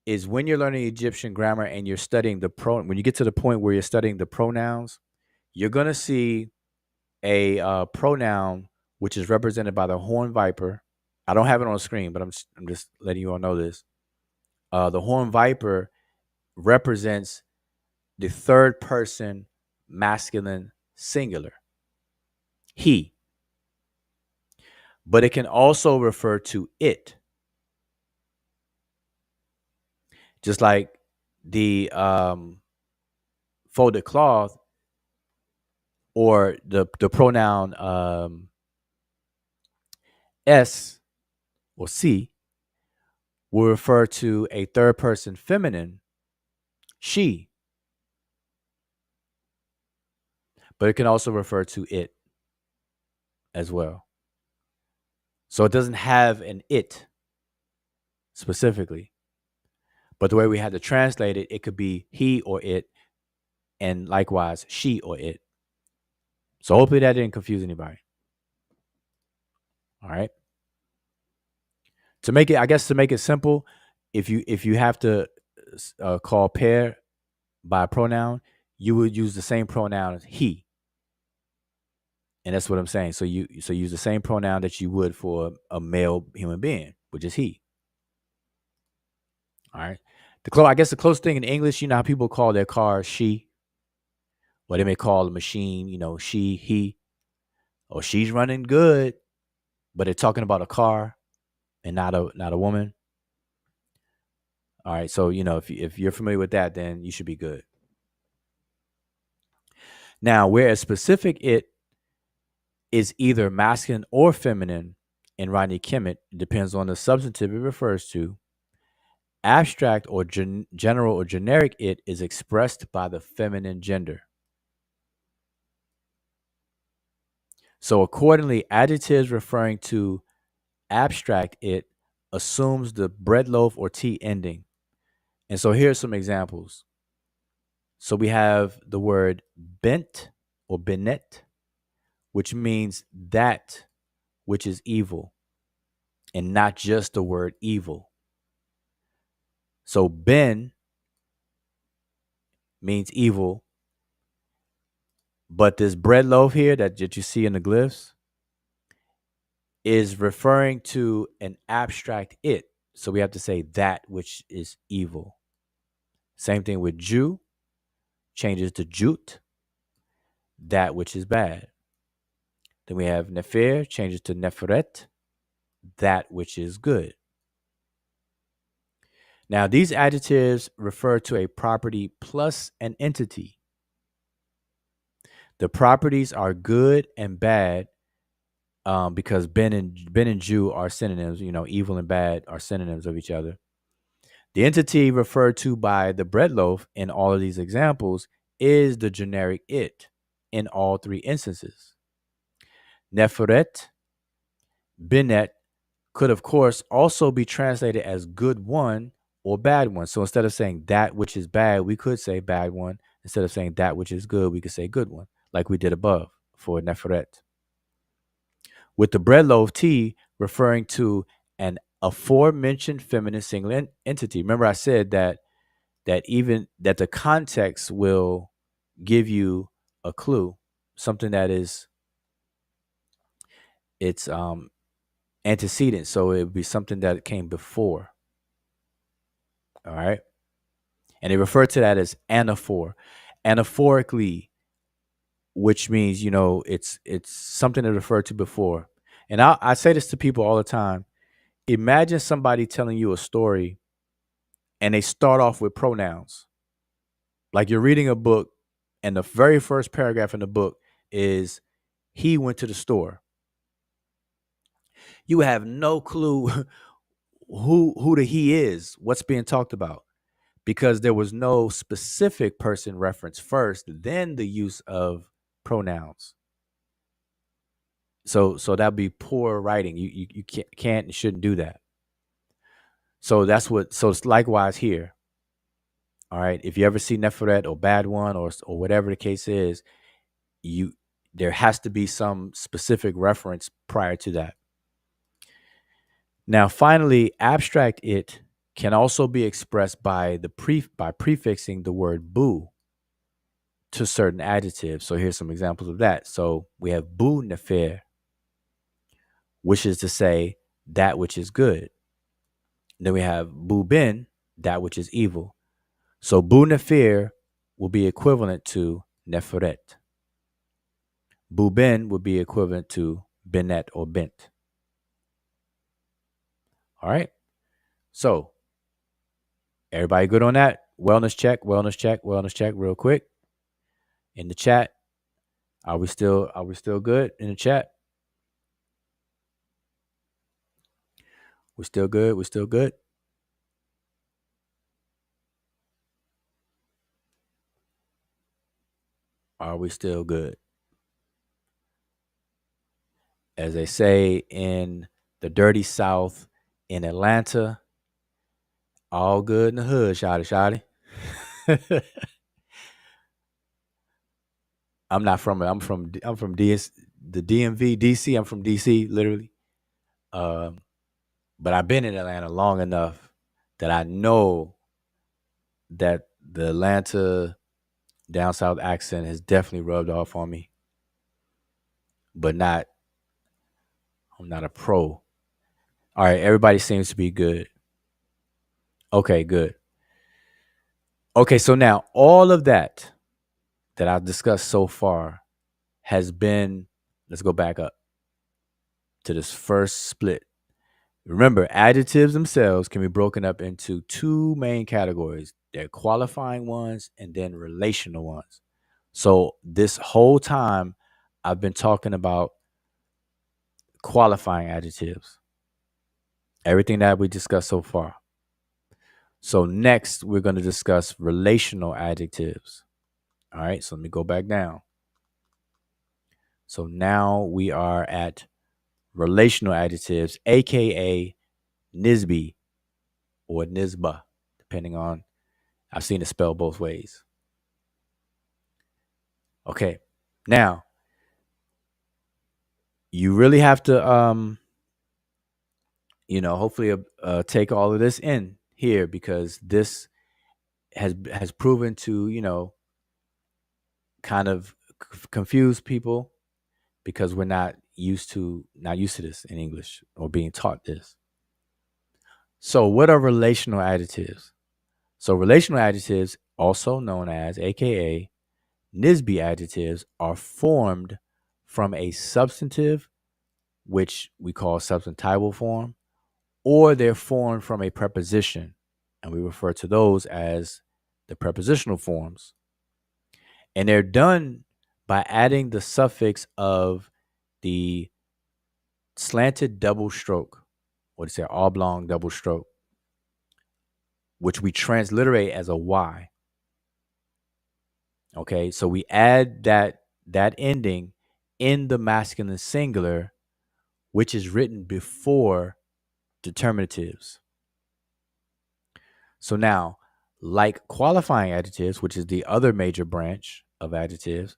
is when you're learning Egyptian grammar and you're studying when you get to the point where you're studying the pronouns, you're going to see a pronoun which is represented by the horned viper. I don't have it on the screen, but I'm just letting you all know this. The horned viper represents the third person masculine singular, he. But it can also refer to it, just like the folded cloth or the pronoun s or c will refer to a third person feminine, she, but it can also refer to it as well. So it doesn't have an it specifically, but the way we had to translate it, it could be he or it, and likewise she or it. So hopefully that didn't confuse anybody. All right. To make it simple, if you have to call pair by a pronoun, you would use the same pronoun as he. And that's what I'm saying. So you use the same pronoun that you would for a male human being, which is he. All right. I guess the closest thing in English, you know how people call their car she, or they may call a machine, she, he, or she's running good, but they're talking about a car and not a woman. All right. So if you're familiar with that, then you should be good. Now, where a specific it is either masculine or feminine in Rodney Kimmett, depends on the substantive it refers to. Abstract or general or generic it is expressed by the feminine gender. So, accordingly, adjectives referring to abstract it assumes the bread loaf or tea ending. And so, here are some examples. So, we have the word bent or benet, which means that which is evil, and not just the word evil. So, ben means evil, but this bread loaf here that you see in the glyphs is referring to an abstract it. So we have to say that which is evil. Same thing with Jew, changes to jute, that which is bad. Then we have nefer, changes to neferet, that which is good. Now, these adjectives refer to a property plus an entity. The properties are good and bad because Ben and Jew are synonyms. Evil and bad are synonyms of each other. The entity referred to by the bread loaf in all of these examples is the generic it in all three instances. Neferet, Binet could, of course, also be translated as good one or bad one. So instead of saying that which is bad, we could say bad one. Instead of saying that which is good, we could say good one, like we did above for Neferet. With the bread loaf T referring to an aforementioned feminine single entity. Remember, I said that the context will give you a clue, something that is it's antecedent. So it would be something that came before. All right. And they refer to that as anaphor. Anaphorically, which means, it's something that referred to before. And I say this to people all the time. Imagine somebody telling you a story and they start off with pronouns. Like you're reading a book, and the very first paragraph in the book is he went to the store. You have no clue who the he is, what's being talked about, because there was no specific person reference first, then the use of pronouns. So that'd be poor writing. You can't and shouldn't do that. So it's likewise here. All right. If you ever see Neferet or bad one or whatever the case is, you there has to be some specific reference prior to that. Now, finally, abstract it can also be expressed by prefixing the word boo to certain adjectives. So here's some examples of that. So we have boo nefer, which is to say that which is good. Then we have boo bin, that which is evil. So boo nefer will be equivalent to neferet. Boo bin would be equivalent to binet or bent. All right. So everybody good on that? Wellness check, wellness check, wellness check, real quick. In the chat, are we still good in the chat? We're still good. We're still good. Are we still good? As they say in the dirty South in Atlanta, all good in the hood, shawty. I'm from the DMV, DC. I'm from DC, literally. Um, but I've been in Atlanta long enough that I know that the Atlanta Down south accent has definitely rubbed off on me, but not. I'm not a pro. All right, everybody seems to be good. Okay, good. Okay, so now all of that I've discussed so far has been. Let's go back up to this first split. Remember, adjectives themselves can be broken up into two main categories. They're qualifying ones and then relational ones. So this whole time I've been talking about qualifying adjectives, everything that we discussed so far. So next we're going to discuss relational adjectives. All right, so let me go back down. So now we are at relational adjectives, aka nisbe or nisba, depending on, I've seen it spelled both ways. Okay. Now, you really have to hopefully take all of this in here, because this has proven to, kind of confuse people, because we're not used to this in English or being taught this. So, what are relational adjectives? So, relational adjectives, also known as aka nisbe adjectives, are formed from a substantive, which we call substantival form, or they're formed from a preposition, and we refer to those as the prepositional forms. And they're done by adding the suffix of the slanted double stroke, what is it, oblong double stroke, which we transliterate as a Y. Okay, so we add that ending in the masculine singular, which is written before determinatives. So now, like qualifying adjectives, which is the other major branch of adjectives,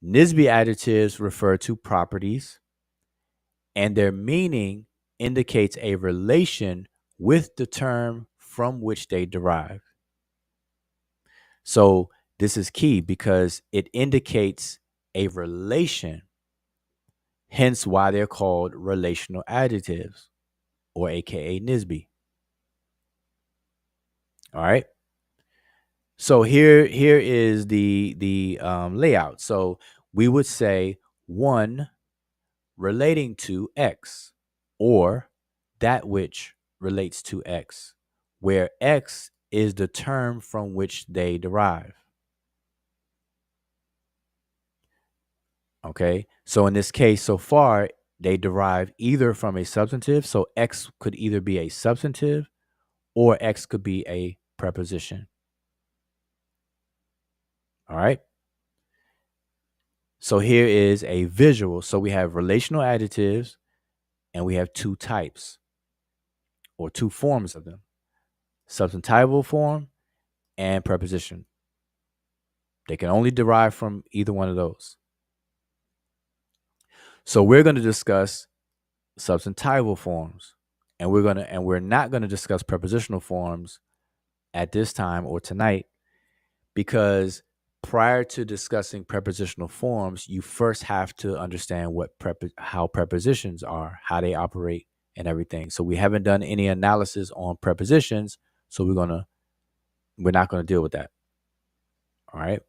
nisbe adjectives refer to properties, and their meaning indicates a relation with the term from which they derive. So this is key because it indicates a relation, hence why they're called relational adjectives, or aka nisbe. All right. So here is the layout. So we would say one relating to X, or that which relates to X, where X is the term from which they derive. Okay. So in this case, so far, they derive either from a substantive. So X could either be a substantive or X could be a preposition. All right. So here is a visual. So we have relational adjectives and we have two types or two forms of them: substantival form and preposition. They can only derive from either one of those. So we're going to discuss substantival forms, and we're not going to discuss prepositional forms at this time or tonight, because prior to discussing prepositional forms, you first have to understand how prepositions are, how they operate, and everything. So we haven't done any analysis on prepositions, so we're not going to deal with that. All right.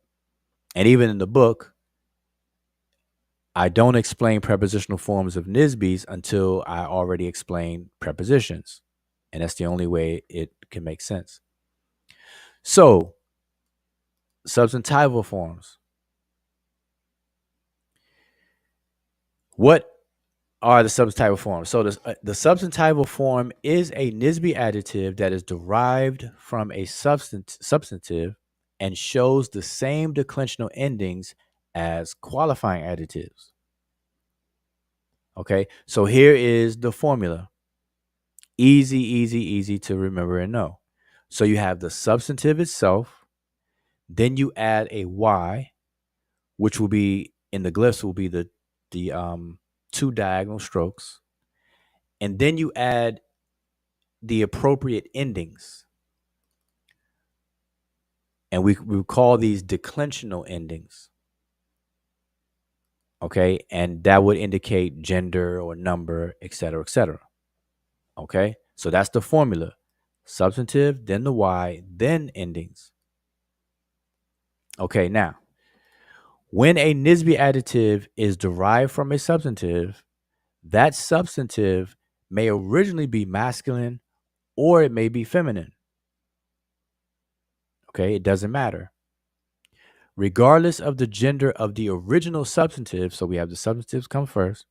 And even in the book, I don't explain prepositional forms of nisbes until I already explain prepositions. And that's the only way it can make sense. So, substantival forms. What are the substantival forms? So, the substantival form is a nisbe adjective that is derived from a substantive and shows the same declensional endings as qualifying adjectives. Okay, so here is the formula. Easy, easy, easy to remember and know. So you have the substantive itself, then you add a Y, which will be in the glyphs will be the two diagonal strokes, and then you add the appropriate endings. And we call these declensional endings. Okay. And that would indicate gender or number, et cetera, et cetera. Okay. So that's the formula: substantive, then the Y, then endings. Okay. Now, when a nisbe adjective is derived from a substantive, that substantive may originally be masculine or it may be feminine. Okay. It doesn't matter. Regardless of the gender of the original substantive, so we have the substantives come first,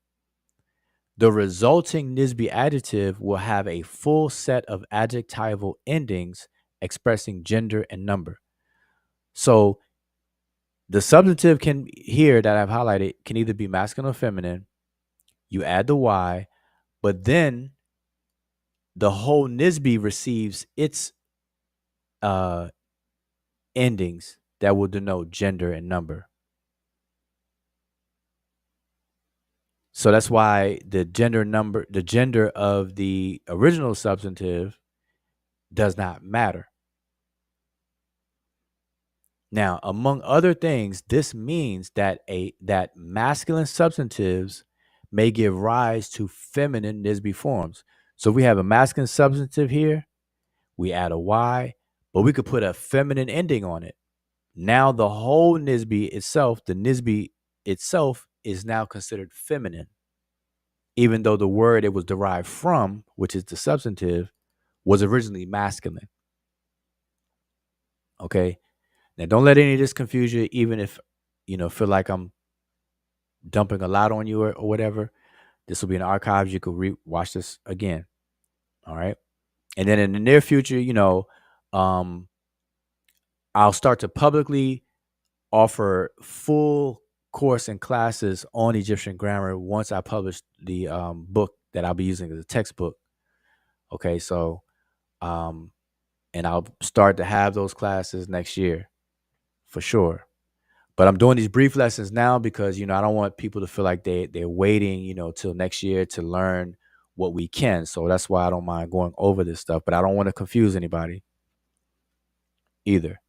the resulting nisbe adjective will have a full set of adjectival endings expressing gender and number. So the substantive can here that I've highlighted can either be masculine or feminine. You add the Y, but then the whole nisbe receives its uh, endings that will denote gender and number. So that's why the gender of the original substantive does not matter. Now, among other things, this means that that masculine substantives may give rise to feminine nisbe forms. So we have a masculine substantive here, we add a Y, but we could put a feminine ending on it. Now the whole nisbe itself, the nisbe itself, is now considered feminine, even though the word it was derived from, which is the substantive, was originally masculine. Okay. Now don't let any of this confuse you, even if feel like I'm dumping a lot on you or whatever. This will be in the archives. You could watch this again. All right. And then in the near future, um, I'll start to publicly offer full course and classes on Egyptian grammar once I publish the book that I'll be using as a textbook. Okay, so and I'll start to have those classes next year for sure. But I'm doing these brief lessons now because I don't want people to feel like they're waiting till next year to learn what we can. So that's why I don't mind going over this stuff, but I don't want to confuse anybody either.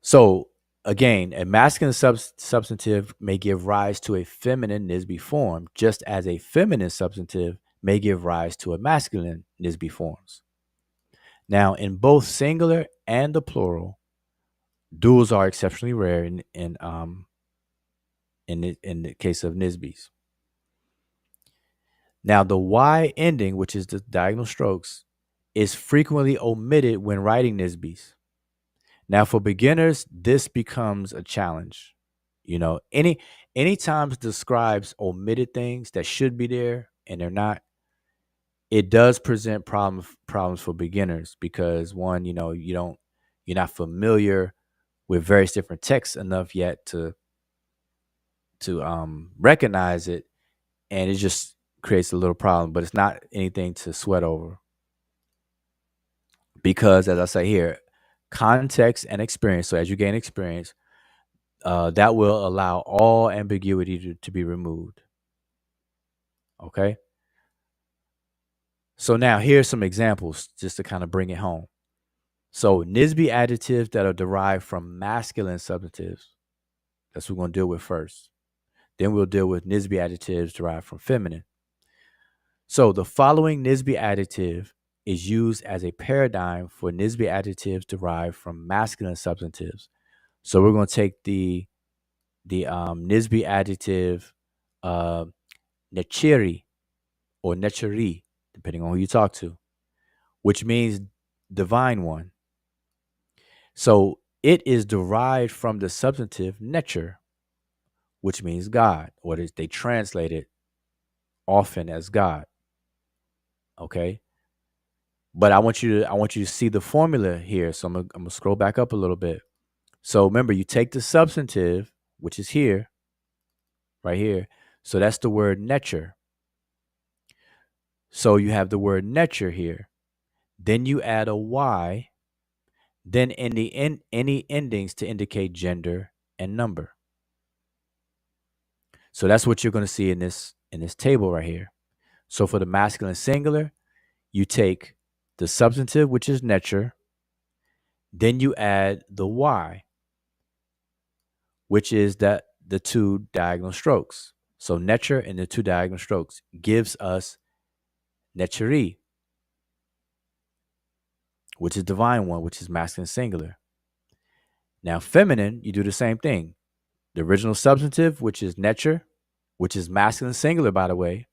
So again, a masculine substantive may give rise to a feminine nisbe form, just as a feminine substantive may give rise to a masculine nisbe forms. Now, in both singular and the plural, duals are exceptionally rare in the case of nisbes. Now, the Y ending, which is the diagonal strokes, is frequently omitted when writing nisbes. Now, for beginners, this becomes a challenge. Any times the scribes omitted things that should be there and they're not, it does present problems for beginners because one, you're not familiar with various different texts enough yet to recognize it, and it just creates a little problem. But it's not anything to sweat over because, as I say here, context and experience. So as you gain experience, that will allow all ambiguity to be removed. Okay. So now here's some examples just to kind of bring it home. So nisbe adjectives that are derived from masculine substantives. That's what we're going to deal with first. Then we'll deal with nisbe adjectives derived from feminine. So the following nisbe adjective is used as a paradigm for nisbe adjectives derived from masculine substantives. So we're going to take the nisbe adjective uh, necheri or necheri, depending on who you talk to, which means divine one. So it is derived from the substantive Netcher, which means God, or they translate it often as God. Okay. But I want you to see the formula here. So I'm gonna scroll back up a little bit. So remember, you take the substantive, which is here, right here. So that's the word Netcher. So you have the word Netcher here. Then you add a Y, then any endings to indicate gender and number. So that's what you're going to see in this table right here. So for the masculine singular, you take the substantive, which is Netcher, Then you add the Y, which is that the two diagonal strokes. So Netcher and the two diagonal strokes gives us Netcheri, which is divine one, which is masculine singular. Now feminine, you do the same thing. The original substantive, which is Netcher, which is masculine singular, by the way.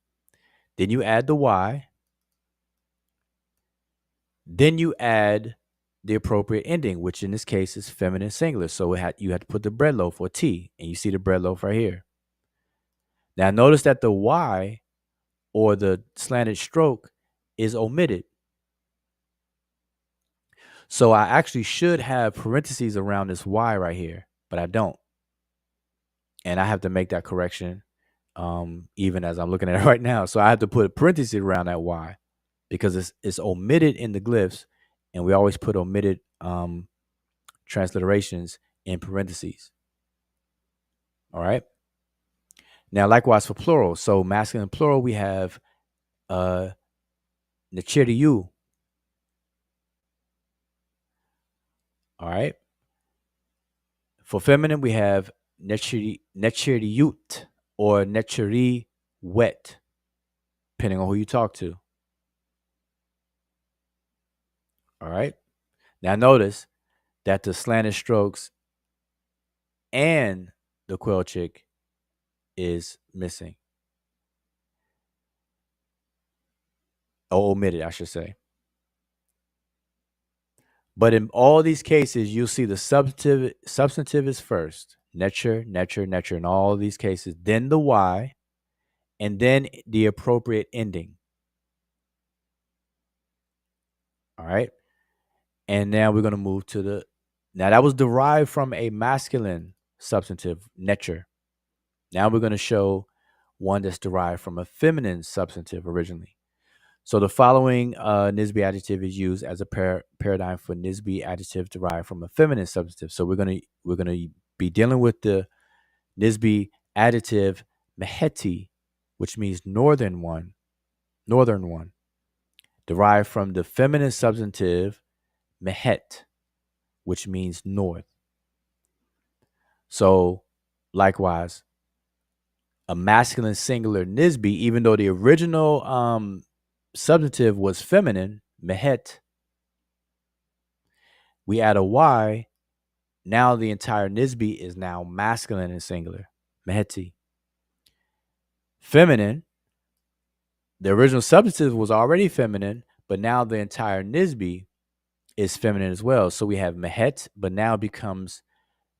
Then you add the Y. Then you add the appropriate ending, which in this case is feminine singular. So you had to put the bread loaf or T, and you see the bread loaf right here. Now notice that the Y or the slanted stroke is omitted. So I actually should have parentheses around this Y right here, but I don't. And I have to make that correction even as I'm looking at it right now. So I have to put a parenthesis around that Y because it's omitted in the glyphs, and we always put omitted transliterations in parentheses. All right. Now, likewise for plural. So masculine and plural, we have Nechiriu. All right. For feminine, we have Nechiriut or Nechiri wet, depending on who you talk to. All right. Now notice that the slanted strokes and the quill chick is missing. Or omitted, I should say. But in all these cases, you'll see the substantive is first. Netcher, Netcher, Netcher in all these cases. Then the Y, and then the appropriate ending. All right. And now we're going to move to the. Now that was derived from a masculine substantive, Netcher. Now we're going to show one that's derived from a feminine substantive originally. So the following nisbe adjective is used as a paradigm for nisbe adjective derived from a feminine substantive. So we're gonna be dealing with the nisbe adjective meheti, which means northern one, derived from the feminine substantive mehet, which means north. So likewise, a masculine singular nisbe, even though the original substantive was feminine, mehet, we add a Y. Now the entire nisbe is now masculine and singular. Meheti. Feminine. The original substantive was already feminine, but now the entire nisbe is feminine as well. So we have mehet, but now it becomes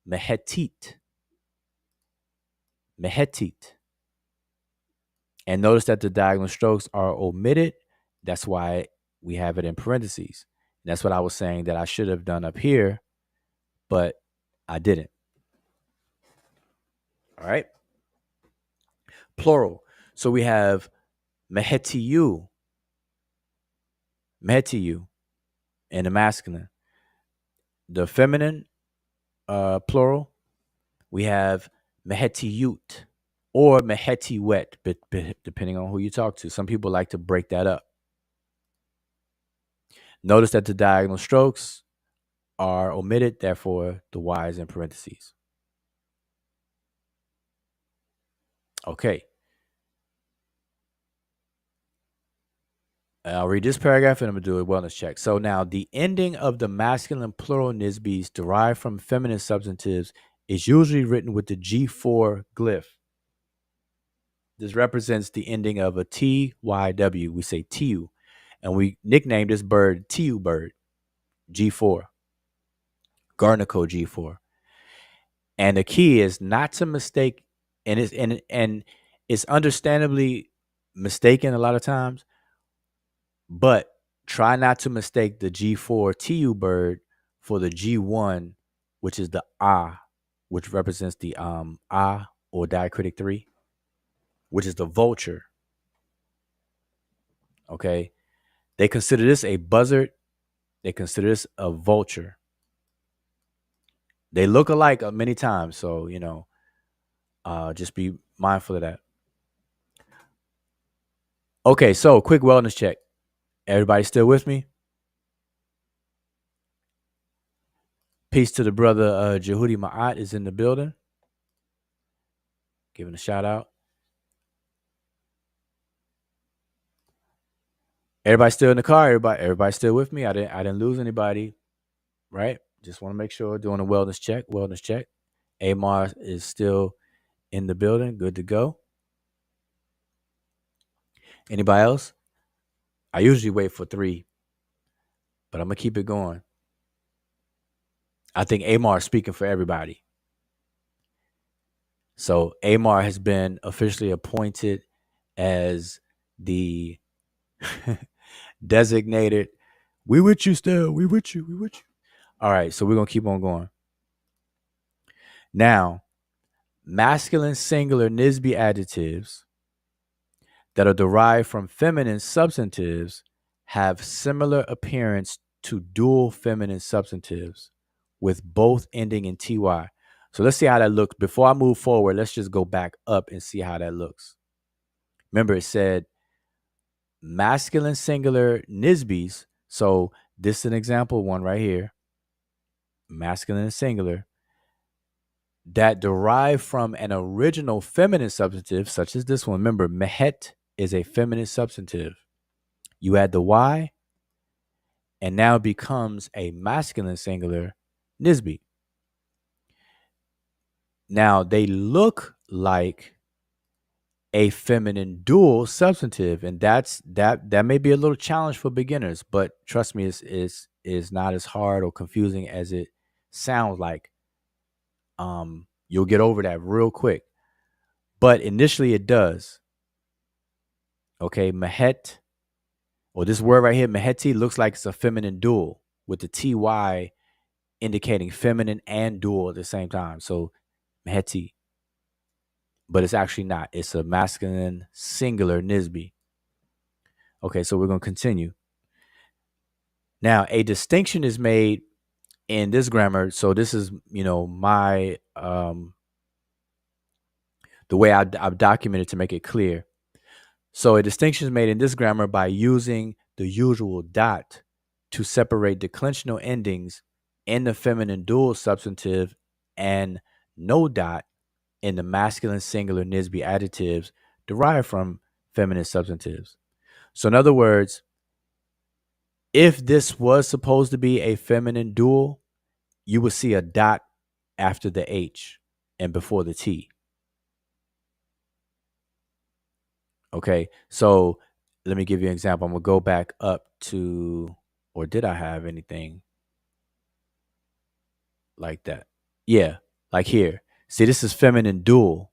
mehetit. Mehetit. And notice that the diagonal strokes are omitted. That's why we have it in parentheses. And that's what I was saying that I should have done up here, but I didn't. All right. Plural. So we have mehetiu, mehetiu in the masculine. The feminine plural, we have mehetiut or mehetiwet, depending on who you talk to. Some people like to break that up. Notice that the diagonal strokes are omitted, therefore the Y is in parentheses. Okay. I'll read this paragraph and I'm going to do a wellness check. So now the ending of the masculine plural nisbes derived from feminine substantives is usually written with the G4 glyph. This represents the ending of a TYW. We say TU. And we nicknamed this bird TU bird, G4, Gardner code G4. And the key is not to mistake, and it's understandably mistaken a lot of times, but try not to mistake the G4 TU bird for the G1, which is the Ah, which represents the Ah or diacritic 3, which is the vulture. Okay. They consider this a buzzard. They consider this a vulture. They look alike many times, so just be mindful of that. Okay, so quick wellness check. Everybody still with me? Peace to the brother Jehudi Ma'at is in the building. Giving a shout out. Everybody still in the car. Everybody still with me. I didn't lose anybody. Right. Just want to make sure doing a wellness check. Wellness check. Amar is still in the building. Good to go. Anybody else? I usually wait for 3, but I'm gonna keep it going. I think Amar is speaking for everybody. So Amar has been officially appointed as the designated. We with you still. We with you. We with you. All right. So we're gonna keep on going. Now, masculine singular nisbe adjectives that are derived from feminine substantives have similar appearance to dual feminine substantives with both ending in ty. So let's see how that looks. Before I move forward, let's just go back up and see how that looks. Remember, it said masculine singular nisbes. So this is an example one right here. Masculine and singular that derive from an original feminine substantive, such as this one. Remember, mehet is a feminine substantive. You add the y, and now it becomes a masculine singular nisbe. Now they look like a feminine dual substantive, and that may be a little challenge for beginners, but trust me, is not as hard or confusing as it sounds like. You'll get over that real quick, but initially it does. Okay, mehet, or this word right here, meheti, looks like it's a feminine dual with the ty indicating feminine and dual at the same time. So meheti, but it's actually not. It's a masculine singular nisbe. Okay, so we're going to continue. Now, a distinction is made in this grammar. So this is, my the way I've documented to make it clear. So a distinction is made in this grammar by using the usual dot to separate declensional endings in the feminine dual substantive and no dot in the masculine singular nisbe adjectives derived from feminine substantives. So in other words, if this was supposed to be a feminine dual, you would see a dot after the H and before the T. Okay, so let me give you an example. I'm going to go back up to, or did I have anything like that? Yeah, like here. See, this is feminine dual,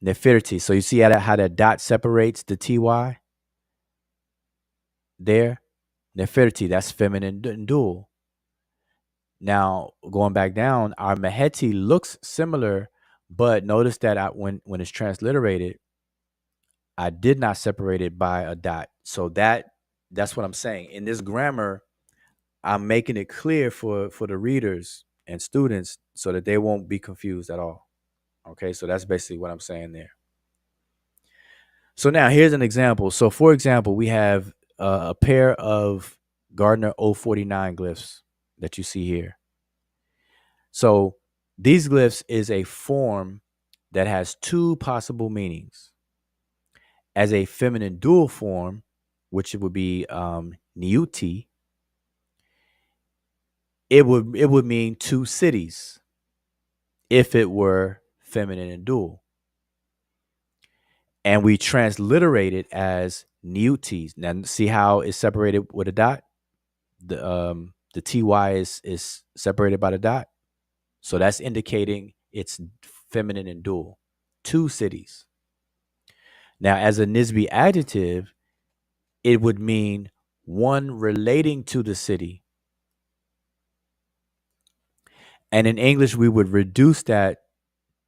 neferti. So you see how that dot separates the TY there? Neferti, that's feminine dual. Now, going back down, our meheti looks similar, but notice that when it's transliterated, I did not separate it by a dot. So that's what I'm saying. In this grammar, I'm making it clear for the readers and students so that they won't be confused at all. Okay, so that's basically what I'm saying there. So now here's an example. So for example, we have a pair of Gardner 049 glyphs that you see here. So these glyphs is a form that has 2 possible meanings. As a feminine dual form, which it would be niuti, it would mean 2 cities if it were feminine and dual. And we transliterate it as niutis. Now see how it's separated with a dot? The ty is separated by the dot. So that's indicating it's feminine and dual. 2 cities. Now, as a nisbe adjective, it would mean one relating to the city. And in English, we would reduce that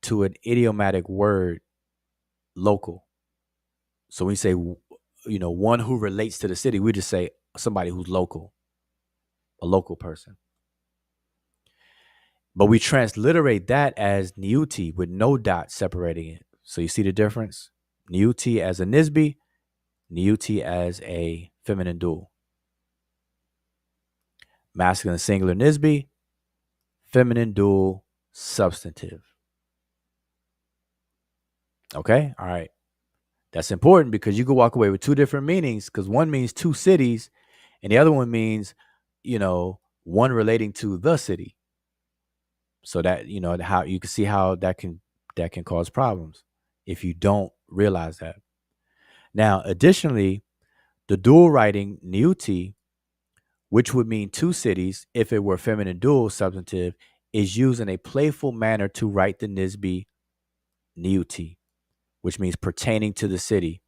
to an idiomatic word, local. So when we say, one who relates to the city, we just say somebody who's local, a local person. But we transliterate that as niuti with no dot separating it. So you see the difference? Niuti as a nisbe, niuti as a feminine dual. Masculine singular nisbe, feminine dual substantive. Okay? All right. That's important because you could walk away with two different meanings because one means two cities and the other one means, one relating to the city. So that, how you can see how that can cause problems if you don't realize that. Now, additionally, the dual writing niuti, which would mean two cities if it were feminine dual substantive, is used in a playful manner to write the nisbe niuti, which means pertaining to the city,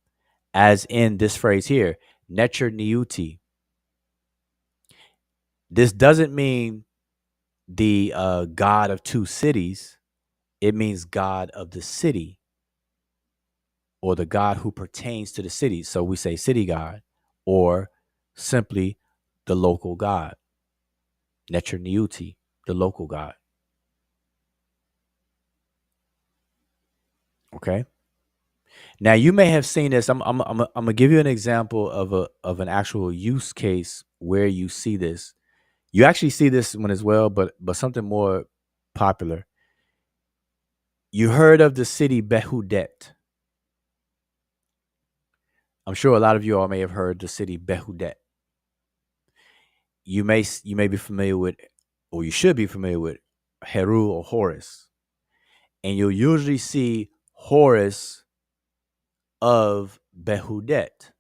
as in this phrase here, Netcher niuti. This doesn't mean the god of two cities. It means god of the city or the god who pertains to the city. So we say city god or simply the local god, Netcher niuti, the local god. Okay. Now you may have seen this. I'm gonna give you an example of an actual use case where you see this. You actually see this one as well, but something more popular. You heard of the city Behudet. I'm sure a lot of you all may have heard the city Behudet. You may be familiar with, or you should be familiar with, Heru or Horus, and you'll usually see Horus of Behudet,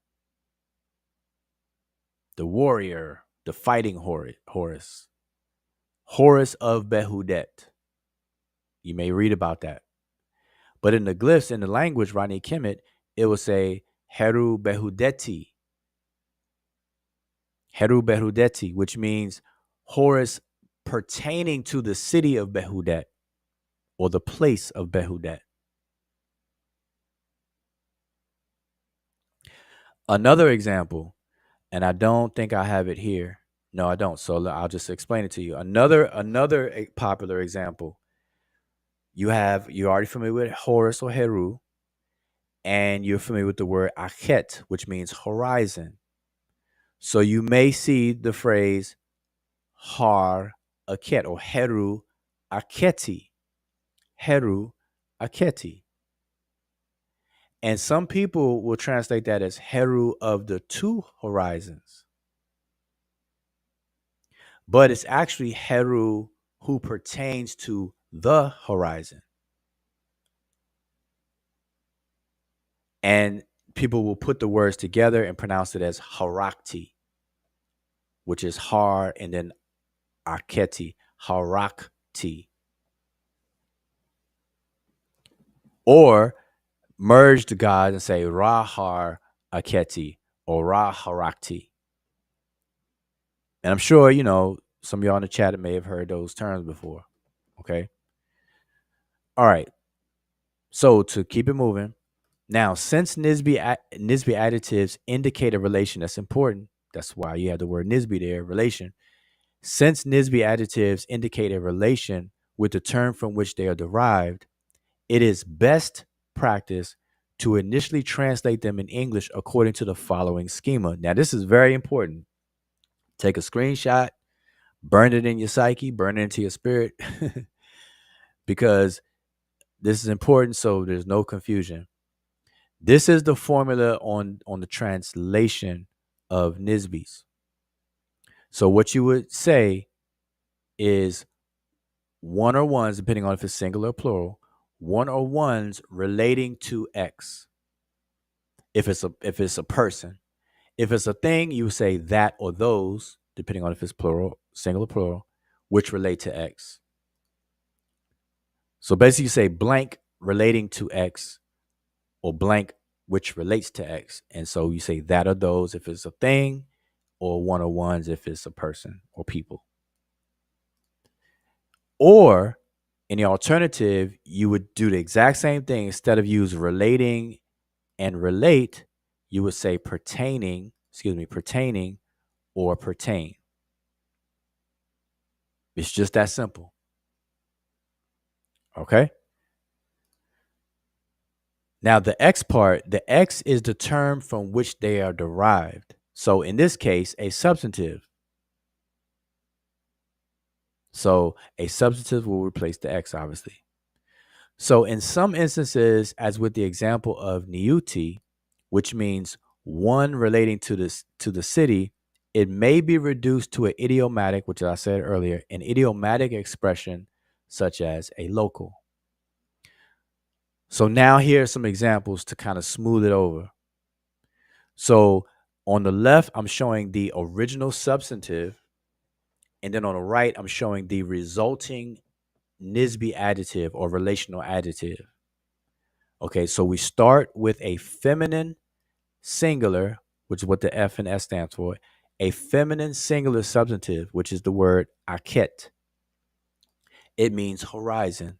the warrior, the fighting Horus. Horus of Behudet. You may read about that. But in the glyphs, in the language, Rani Kemet, it will say Heru Behudeti. Heru Behudeti, which means Horus pertaining to the city of Behudet or the place of Behudet. Another example, and I don't think I have it here. No, I don't. So I'll just explain it to you. Another popular example. You're already familiar with Horus or Heru, and you're familiar with the word Akhet, which means horizon. So you may see the phrase Har Aket or Heru Aketi. Heru Aketi. And some people will translate that as Heru of the two horizons. But it's actually Heru who pertains to the horizon. And people will put the words together and pronounce it as Harakti, which is Har and then Aketi, Harakti. Or merge the gods and say Rahar Aketi or Raharakti. And I'm sure, some of y'all in the chat may have heard those terms before. Okay. All right. So to keep it moving, now since nisbe adjectives indicate a relation, that's important. That's why you have the word nisbe there, relation. Since nisbe adjectives indicate a relation with the term from which they are derived, it is best practice to initially translate them in English according to the following schema. Now, this is very important. Take a screenshot, burn it in your psyche, burn it into your spirit, because this is important so there's no confusion. This is the formula on the translation of nisbes. So what you would say is one or ones, depending on if it's singular or plural, one or ones relating to X. If it's a person. If it's a thing, you would say that or those, depending on if it's plural, singular, plural, which relate to X. So basically, you say blank relating to X or blank which relates to X. And so you say that or those if it's a thing, or one or ones if it's a person or people. Or in the alternative, you would do the exact same thing. Instead of use relating and relate, you would say pertaining or pertain. It's just that simple. Okay. Now, the X part, the X is the term from which they are derived. So in this case, a substantive. So a substantive will replace the X, obviously. So in some instances, as with the example of niuti, which means one relating to this to the city, it may be reduced to an idiomatic, which I said earlier, an idiomatic expression such as a local. So now here are some examples to kind of smooth it over. So on the left, I'm showing the original substantive, and then on the right, I'm showing the resulting nisbe adjective or relational adjective. Okay, so we start with a feminine singular, which is what the F and S stands for, a feminine singular substantive, which is the word aket. It means horizon.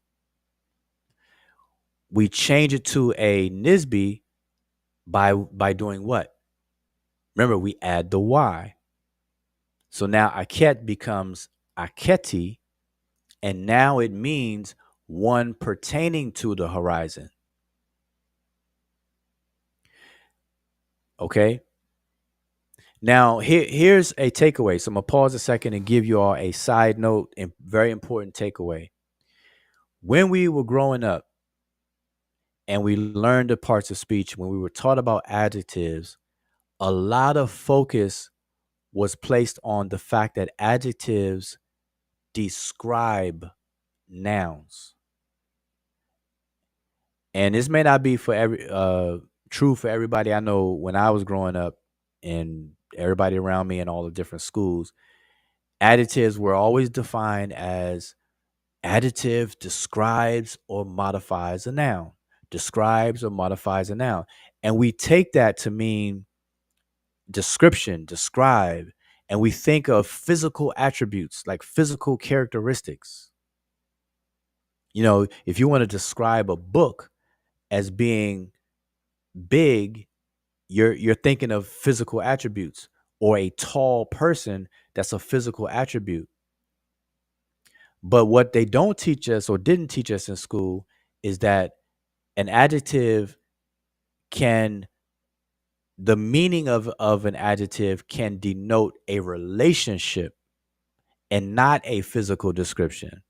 We change it to a nisbe by doing what? Remember, we add the Y. So now aket becomes aketi, and now it means one pertaining to the horizon. Okay? Now, here's a takeaway. So I'm going to pause a second and give you all a side note and very important takeaway. When we were growing up and we learned the parts of speech, when we were taught about adjectives, a lot of focus was placed on the fact that adjectives describe nouns. And this may not be for true for everybody. I know when I was growing up and everybody around me in all the different schools, adjectives were always defined as adjective describes or modifies a noun, describes or modifies a noun. And we take that to mean description, describe, and we think of physical attributes like physical characteristics. You know, if you want to describe a book as being big, you're thinking of physical attributes, or a tall person, that's a physical attribute. But what they don't teach us or didn't teach us in school is that an adjective can the meaning of an adjective can denote a relationship and not a physical description.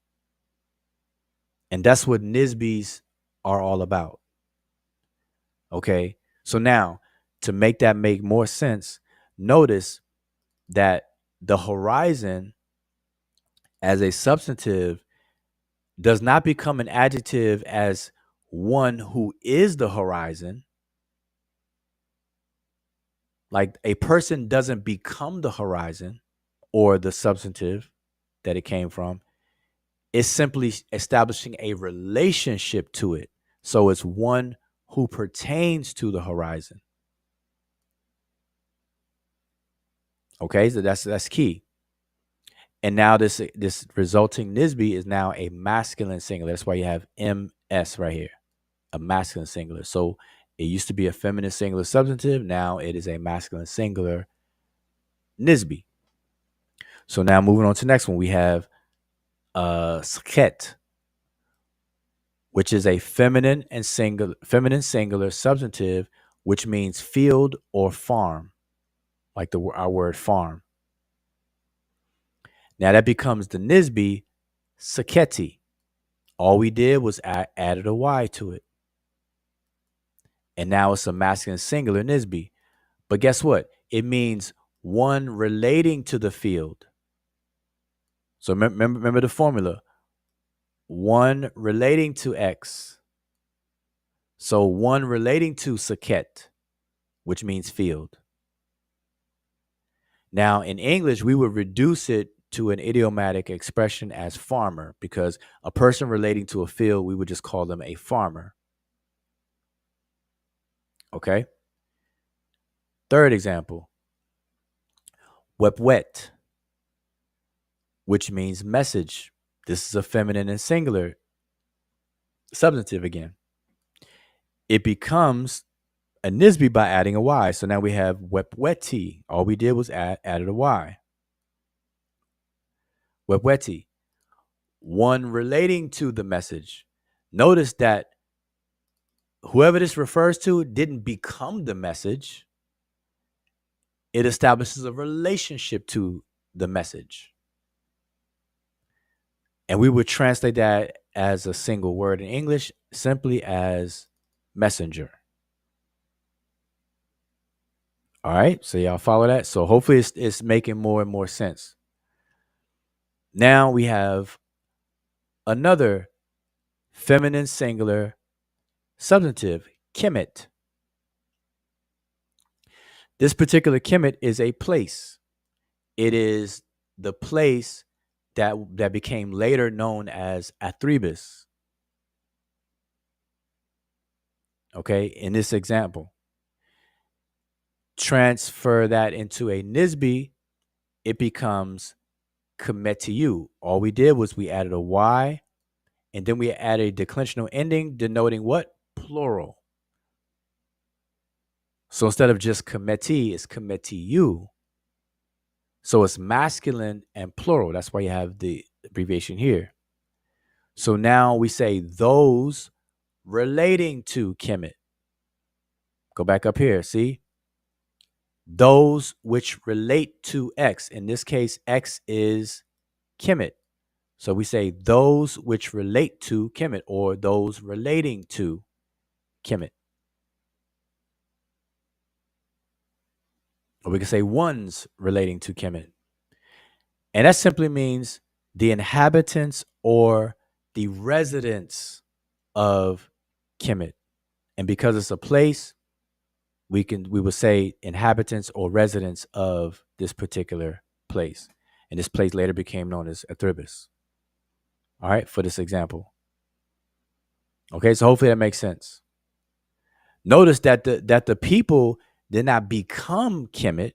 And that's what nisbes are all about. Okay? So now, to make that make more sense, notice that the horizon as a substantive does not become an adjective as one who is the horizon. Like a person doesn't become the horizon or the substantive that it came from. It's simply establishing a relationship to it. So it's one who pertains to the horizon. Okay, so that's key. And now this resulting nisbe is now a masculine singular. That's why you have ms right here, a masculine singular. So it used to be a feminine singular substantive. Now it is a masculine singular nisbe. So now moving on to the next one, we have sket, which is a feminine singular substantive, which means field or farm, like our word farm. Now that becomes the nisbe saketi. All we did was added a y to it, and now it's a masculine singular nisbe. But guess what? It means one relating to the field. So remember the formula: one relating to x. So one relating to saket, which means field. Now, in English, we would reduce it to an idiomatic expression as farmer, because a person relating to a field, we would just call them a farmer. Okay? Third example, wepwet, which means message. This is a feminine and singular substantive again. It becomes a nisbe by adding a y. So now we have wepweti. All we did was added a y. Wepweti, one relating to the message. Notice that whoever this refers to didn't become the message. It establishes a relationship to the message. And we would translate that as a single word in English simply as messenger. All right. So y'all follow that. So hopefully it's making more and more sense. Now we have another feminine singular substantive, kemet. This particular kemet is a place. It is the place that became later known as Athribis. Okay, in this example, transfer that into a nisbe, it becomes Kemetiu. All we did was we added a Y and then we added a declensional ending denoting what? Plural. So instead of just Kemeti, it's Kemetiu. So it's masculine and plural. That's why you have the abbreviation here. So now we say those relating to Kemet. Go back up here. See? Those which relate to X. In this case, X is Kemet. So we say those which relate to Kemet or those relating to Kemet. Or we can say ones relating to Kemet. And that simply means the inhabitants or the residents of Kemet. And because it's a place, we would say inhabitants or residents of this particular place. And this place later became known as Athribis. All right, for this example. Okay, so hopefully that makes sense. Notice that the people did not become Kemet.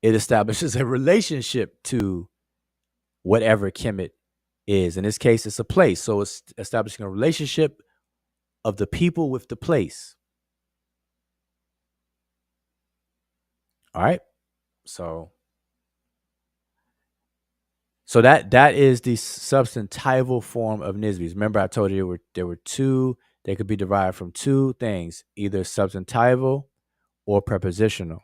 It establishes a relationship to whatever Kemet is. In this case, it's a place. So it's establishing a relationship of the people with the place. All right. So that is the substantival form of nisbes. Remember, I told you there were two. They could be derived from two things, either substantival or prepositional.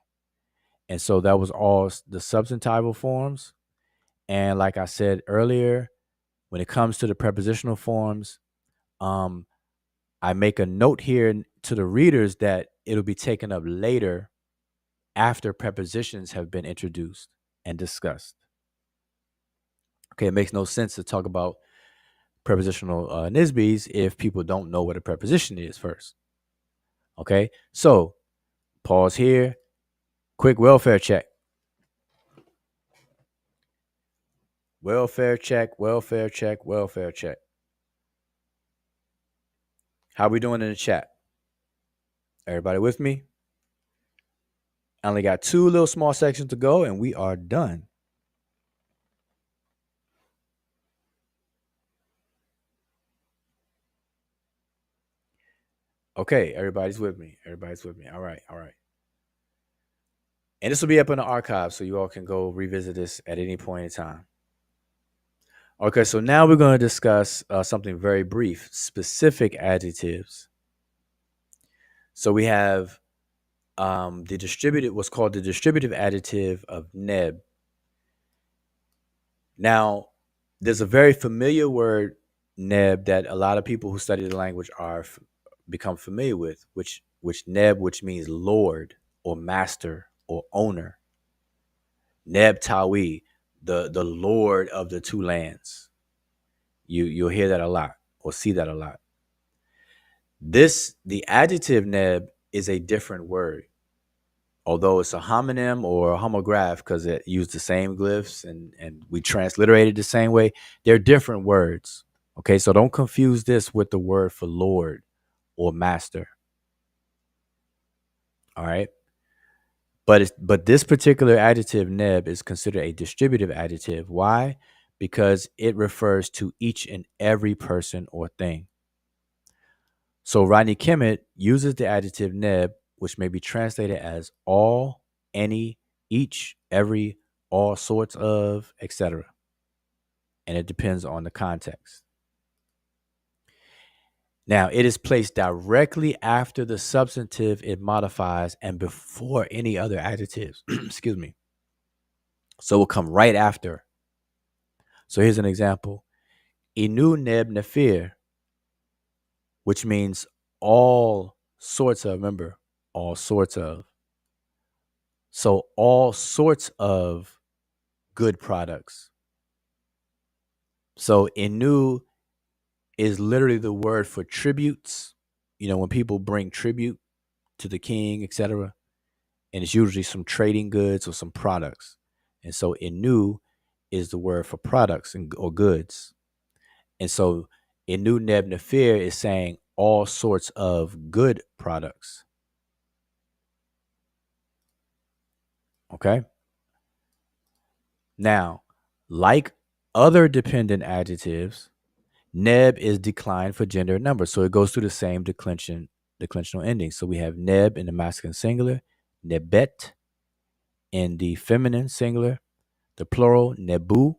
And so that was all the substantival forms. And like I said earlier, when it comes to the prepositional forms, I make a note here to the readers that it'll be taken up later after prepositions have been introduced and discussed. Okay, it makes no sense to talk about prepositional nisbes if people don't know what a preposition is first. Okay, so pause here. Quick welfare check. Welfare check, welfare check, welfare check. How we doing in the chat? Everybody with me? I only got two little small sections to go and we are done. Okay, everybody's with me. Everybody's with me. All right, all right. And this will be up in the archive, so you all can go revisit this at any point in time. Okay, so now we're going to discuss something very brief, specific adjectives. So we have the distributive, what's called the distributive adjective of neb. Now, there's a very familiar word, neb, that a lot of people who study the language become familiar with, which neb, which means lord or master or owner. Neb Tawi, the lord of the two lands. You'll hear that a lot or see that a lot. The adjective neb is a different word, although it's a homonym or a homograph because it used the same glyphs and we transliterated the same way. They're different words. Okay, so don't confuse this with the word for lord or master. All right. But this particular adjective neb is considered a distributive adjective. Why? Because it refers to each and every person or thing. So Rodney Kemet uses the adjective neb, which may be translated as all, any, each, every, all sorts of, etc. And it depends on the context. Now, it is placed directly after the substantive it modifies and before any other adjectives. Excuse me. So it will come right after. So here's an example. Inu neb nefir, which means all sorts of, remember, all sorts of. So all sorts of good products. So inu is literally the word for tributes. When people bring tribute to the king, etc., and it's usually some trading goods or some products. And so inu is the word for products or goods. And so inu neb nefir is saying all sorts of good products. Okay. Now, like other dependent adjectives, neb is declined for gender and number. So it goes through the same declensional ending. So we have neb in the masculine singular, nebet in the feminine singular, the plural nebu,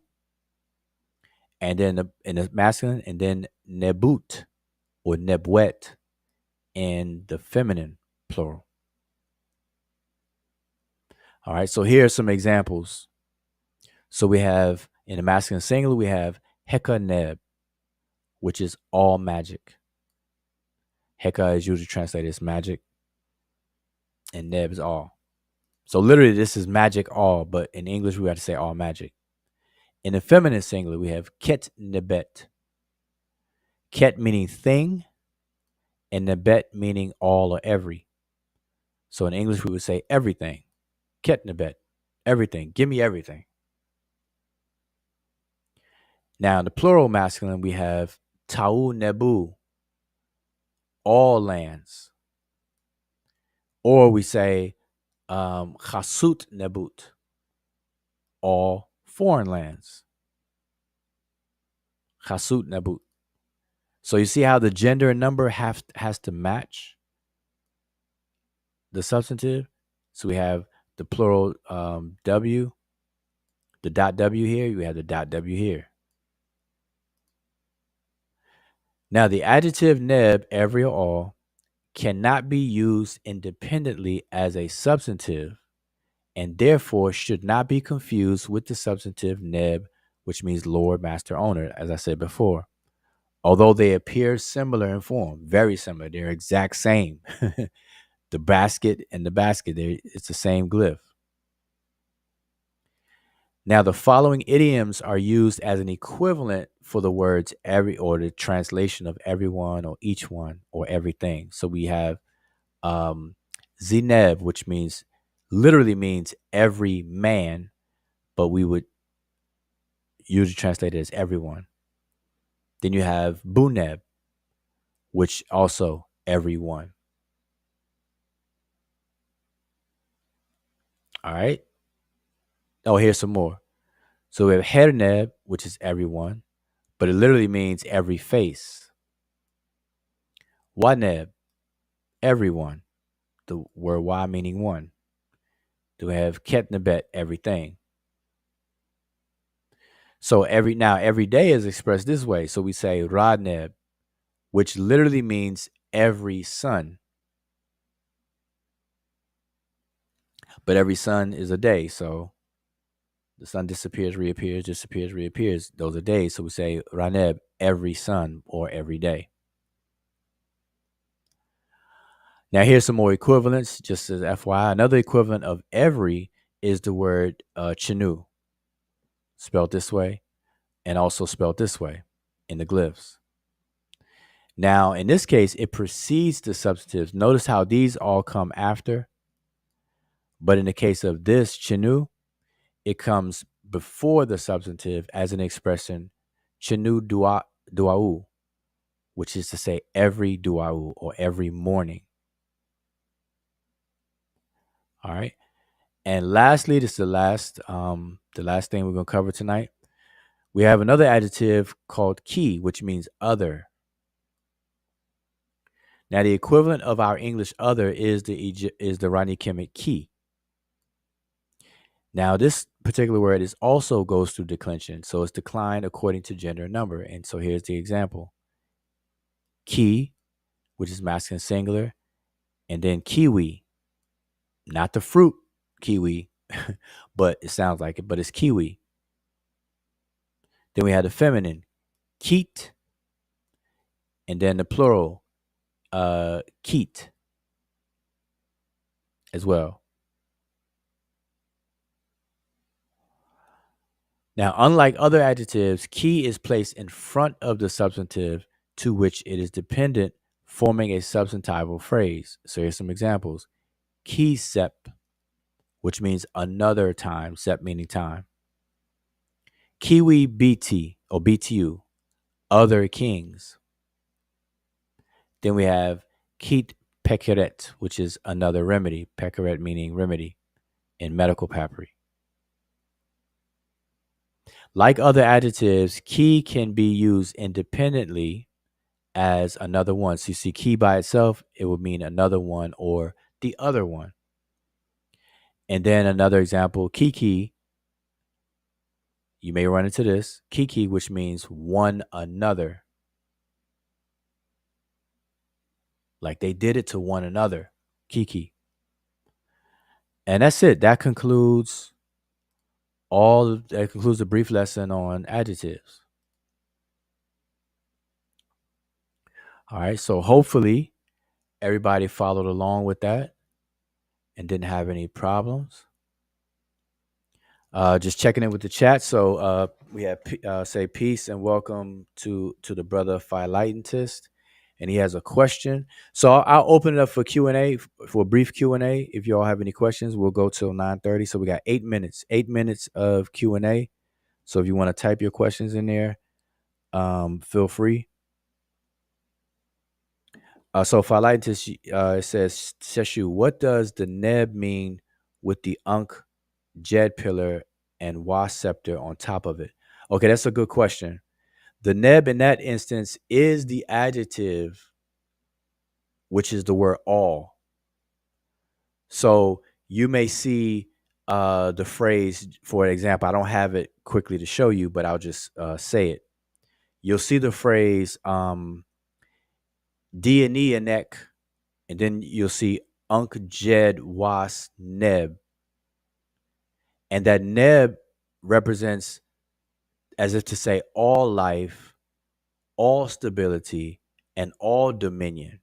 and then in the masculine, and then nebut or nebwet in the feminine plural. All right, so here are some examples. So we have in the masculine singular, we have heka neb, which is all magic. Heka is usually translated as magic, and neb is all. So literally, this is magic all, but in English, we have to say all magic. In the feminine singular, we have ket nebet. Ket meaning thing, and nebet meaning all or every. So in English, we would say everything. Ket nebet, everything. Give me everything. Now, in the plural masculine, we have tau nebu, all lands. Or we say chasut nebut, all foreign lands. Chasut nebut. So you see how the gender and number has to match the substantive. So we have the plural W, the dot W here. You have the dot W here. Now the adjective neb, every or all, cannot be used independently as a substantive, and therefore should not be confused with the substantive neb, which means lord, master, owner, as I said before. Although they appear similar in form, very similar, they're exact same. The basket and the basket, it's the same glyph. Now, the following idioms are used as an equivalent for the words every, or the translation of everyone or each one or everything. So we have zineb, which literally means every man, but we would usually translate it as everyone. Then you have buneb, which also everyone. All right. Oh, here's some more. So we have herneb, which is everyone, but it literally means every face. Waneb, everyone. The word wa meaning one. Do we have ketnebet, everything? So every day is expressed this way. So we say radneb, which literally means every sun. But every sun is a day. So the sun disappears, reappears, disappears, reappears. Those are days. So we say raneb, every sun or every day. Now here's some more equivalents, just as FYI. Another equivalent of every is the word chenu, spelled this way, and also spelled this way in the glyphs. Now, in this case, it precedes the substantives. Notice how these all come after. But in the case of this, chenu, it comes before the substantive as an expression, chenu duau, which is to say every duau or every morning. All right. And lastly, this is the last thing we're going to cover tonight. We have another adjective called ki, which means other. Now, the equivalent of our English other is the Rani Kemet ki. Now, this particular word also goes through declension, so it's declined according to gender and number. And so here's the example: ki, which is masculine singular, and then kiwi, not the fruit kiwi, but it sounds like it, but it's kiwi. Then we have the feminine, keet, and then the plural, keet as well. Now, unlike other adjectives, key is placed in front of the substantive to which it is dependent, forming a substantival phrase. So here's some examples. Key sep, which means another time, sep meaning time. Kiwi BT or BTU, other kings. Then we have Keet Pekeret, which is another remedy. Pekeret meaning remedy in medical papyri. Like other adjectives, key can be used independently as another one. So you see key by itself, it would mean another one or the other one. And then another example, kiki, you may run into this, kiki, which means one another. Like they did it to one another. Kiki. And that's it. That concludes a brief lesson on adjectives. All right. So hopefully everybody followed along with that and didn't have any problems. Just checking in with the chat. So we have say peace and welcome to the brother Philitentist, and he has a question. So I'll open it up for Q&A, for a brief Q&A. If you all have any questions, we'll go till 9:30. So we got 8 minutes, 8 minutes of Q&A. So if you want to type your questions in there, feel free. So Philitentist, it says, Seshu, what does the neb mean with the unk jed pillar and was scepter on top of it? Okay, that's a good question. The neb in that instance is the adjective, which is the word all. So you may see the phrase, for example, I don't have it quickly to show you, but I'll just say it. You'll see the phrase D and neck, and then you'll see unk jed was neb. And that neb represents, as if to say, all life, all stability, and all dominion.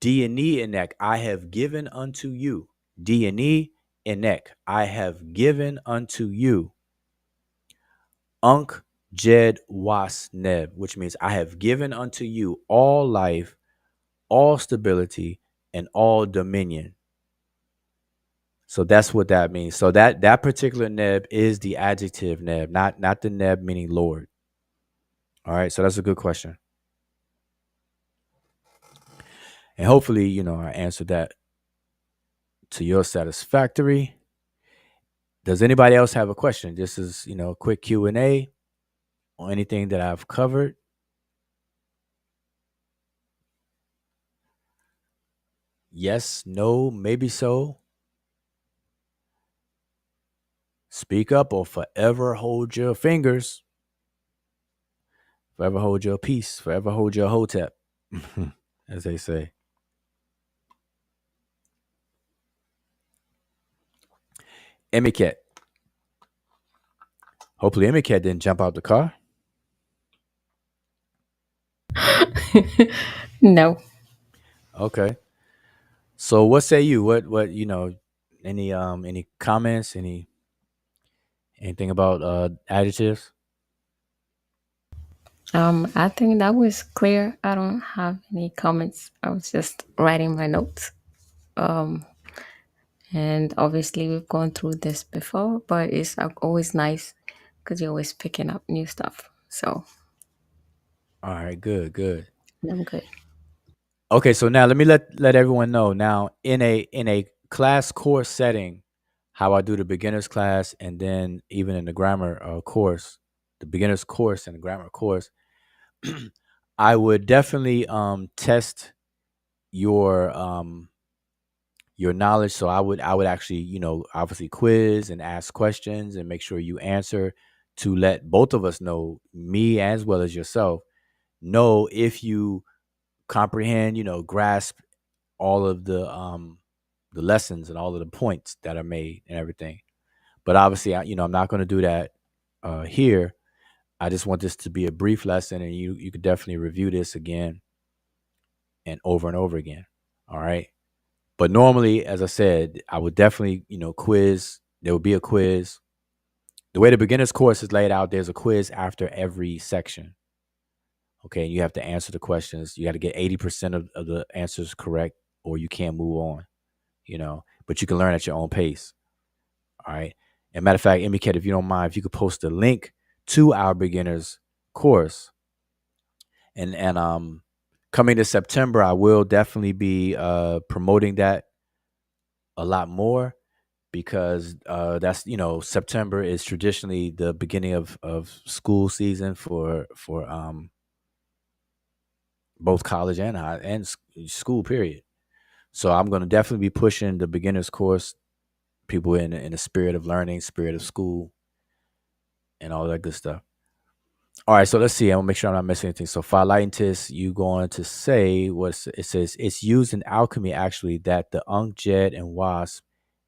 D and E and neck, I have given unto you. D and E and neck, I have given unto you. Unk jed was neb, which means I have given unto you all life, all stability, and all dominion. So that's what that means. So that particular neb is the adjective neb, not the neb meaning Lord. All right, so that's a good question. And hopefully, I answered that to your satisfactory. Does anybody else have a question? This is, a quick Q&A on anything that I've covered. Yes, no, maybe so. Speak up or forever hold your fingers. Forever hold your peace. Forever hold your hotep, as they say. Emicat. Hopefully Emicat didn't jump out the car. No. Okay. So what say you? What any comments, anything about adjectives? I think that was clear. I don't have any comments. I was just writing my notes. Um, and obviously we've gone through this before, but it's always nice because you're always picking up new stuff. So All right, good. I'm good. Okay, so now let me let everyone know now in a class course setting how I do the beginners class, and then even in the grammar course, the beginners course and the grammar course, I would definitely test your your knowledge. So I would actually, obviously quiz and ask questions and make sure you answer to let both of us know, me as well as yourself, know if you comprehend, grasp all of the lessons and all of the points that are made and everything. But obviously, I'm not going to do that here. I just want this to be a brief lesson, and you could definitely review this again and over again. All right. But normally, as I said, I would definitely, quiz. There would be a quiz. The way the beginner's course is laid out, there's a quiz after every section. Okay. And you have to answer the questions. You got to get 80% of the answers correct, or you can't move on, but you can learn at your own pace. All right. And matter of fact, MBCat, if you don't mind, if you could post a link to our beginner's course. And coming to September, I will definitely be promoting that a lot more, because that's, September is traditionally the beginning of school season for both college and high and school period. So I'm going to definitely be pushing the beginners course, people in the spirit of learning, spirit of school, and all that good stuff. All right, so let's see. I'm gonna make sure I'm not missing anything. So phyllitis, you going to say what it says? It's used in alchemy actually that the unk, jet, and wasp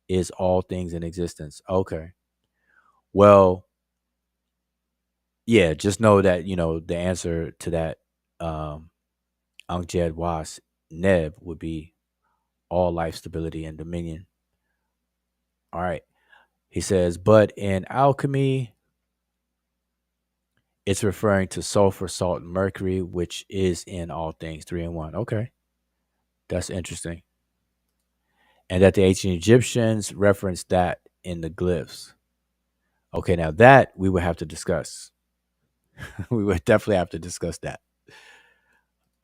is all things in existence. Okay. Well, yeah, just know that, the answer to that unk, jet, wasp, neb would be all life, stability, and dominion. All right. He says, but in alchemy, it's referring to sulfur, salt, and mercury, which is in all things, three and one. Okay. That's interesting. And that the ancient Egyptians referenced that in the glyphs. Okay, now that we would have to discuss. We would definitely have to discuss that.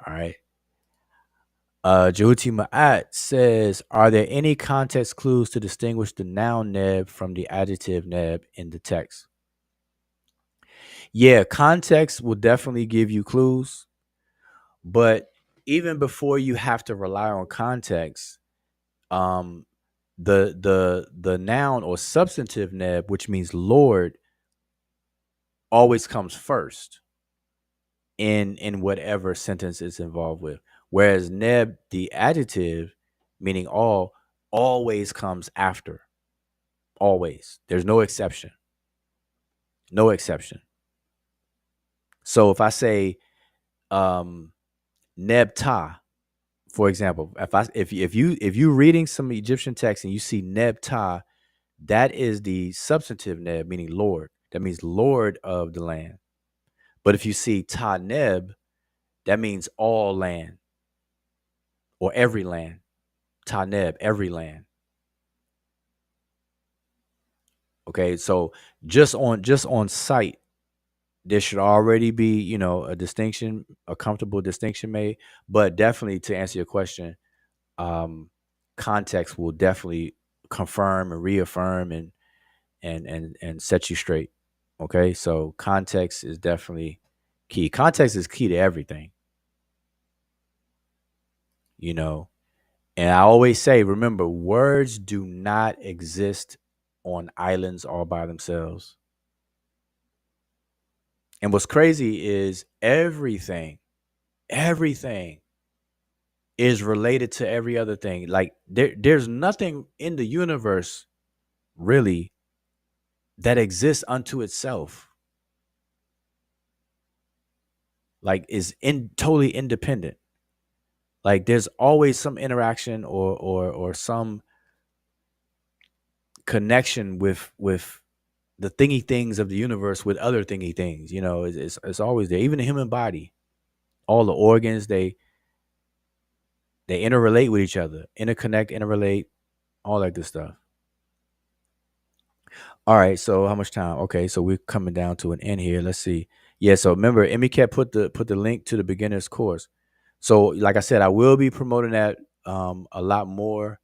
All right. Jehuti Ma'at says, are there any context clues to distinguish the noun neb from the adjective neb in the text? Yeah, context will definitely give you clues, but even before you have to rely on context, um, the noun or substantive neb, which means Lord, always comes first in whatever sentence it's involved with. Whereas neb, the adjective, meaning all, always comes after. Always. There's no exception. No exception. So if I say neb ta, for example, if you reading some Egyptian text and you see neb ta, that is the substantive neb, meaning Lord. That means Lord of the land. But if you see ta neb, that means all land or every land. Taneb, every land. Okay, so just on sight, there should already be, a distinction, a comfortable distinction made. But definitely, to answer your question, um, context will definitely confirm and reaffirm and set you straight. Okay, so context is definitely key. Context is key to everything, you know. And I always say, remember, words do not exist on islands all by themselves. And what's crazy is everything is related to every other thing. Like there's nothing in the universe really that exists unto itself. Like is in totally independent. Like there's always some interaction or some connection with the thingy things of the universe with other thingy things. It's always there. Even the human body, all the organs, they interrelate with each other, interconnect, interrelate, all that good stuff. All right, so how much time? Okay, so we're coming down to an end here. Let's see. Yeah, so remember, Emicat put the link to the beginner's course. So, like I said, I will be promoting that a lot more.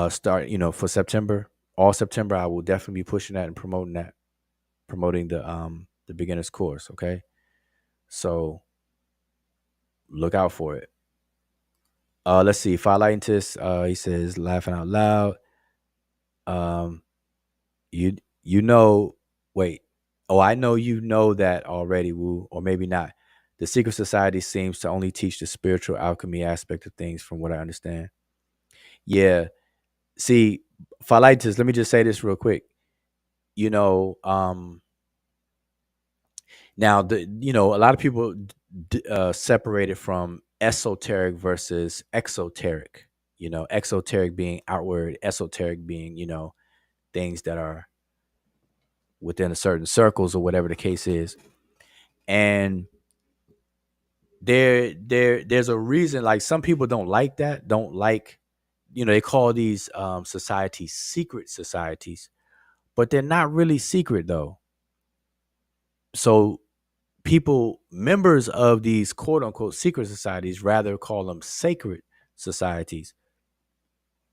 Start for September, all September, I will definitely be pushing that and promoting the beginner's course. Okay, so look out for it. Let's see. Philaitis, he says, laughing out loud. Um, you you know, wait. Oh, I know you know that already, Woo, or maybe not. The secret society seems to only teach the spiritual alchemy aspect of things, from what I understand. Yeah. See, Philaitis, let me just say this real quick. You know, Now, a lot of people separate it from esoteric versus exoteric. Exoteric being outward, esoteric being things that are within a certain circles or whatever the case is. And there's a reason. Like some people don't like that. Don't like, they call these societies secret societies, but they're not really secret though. So people, members of these quote unquote secret societies, rather call them sacred societies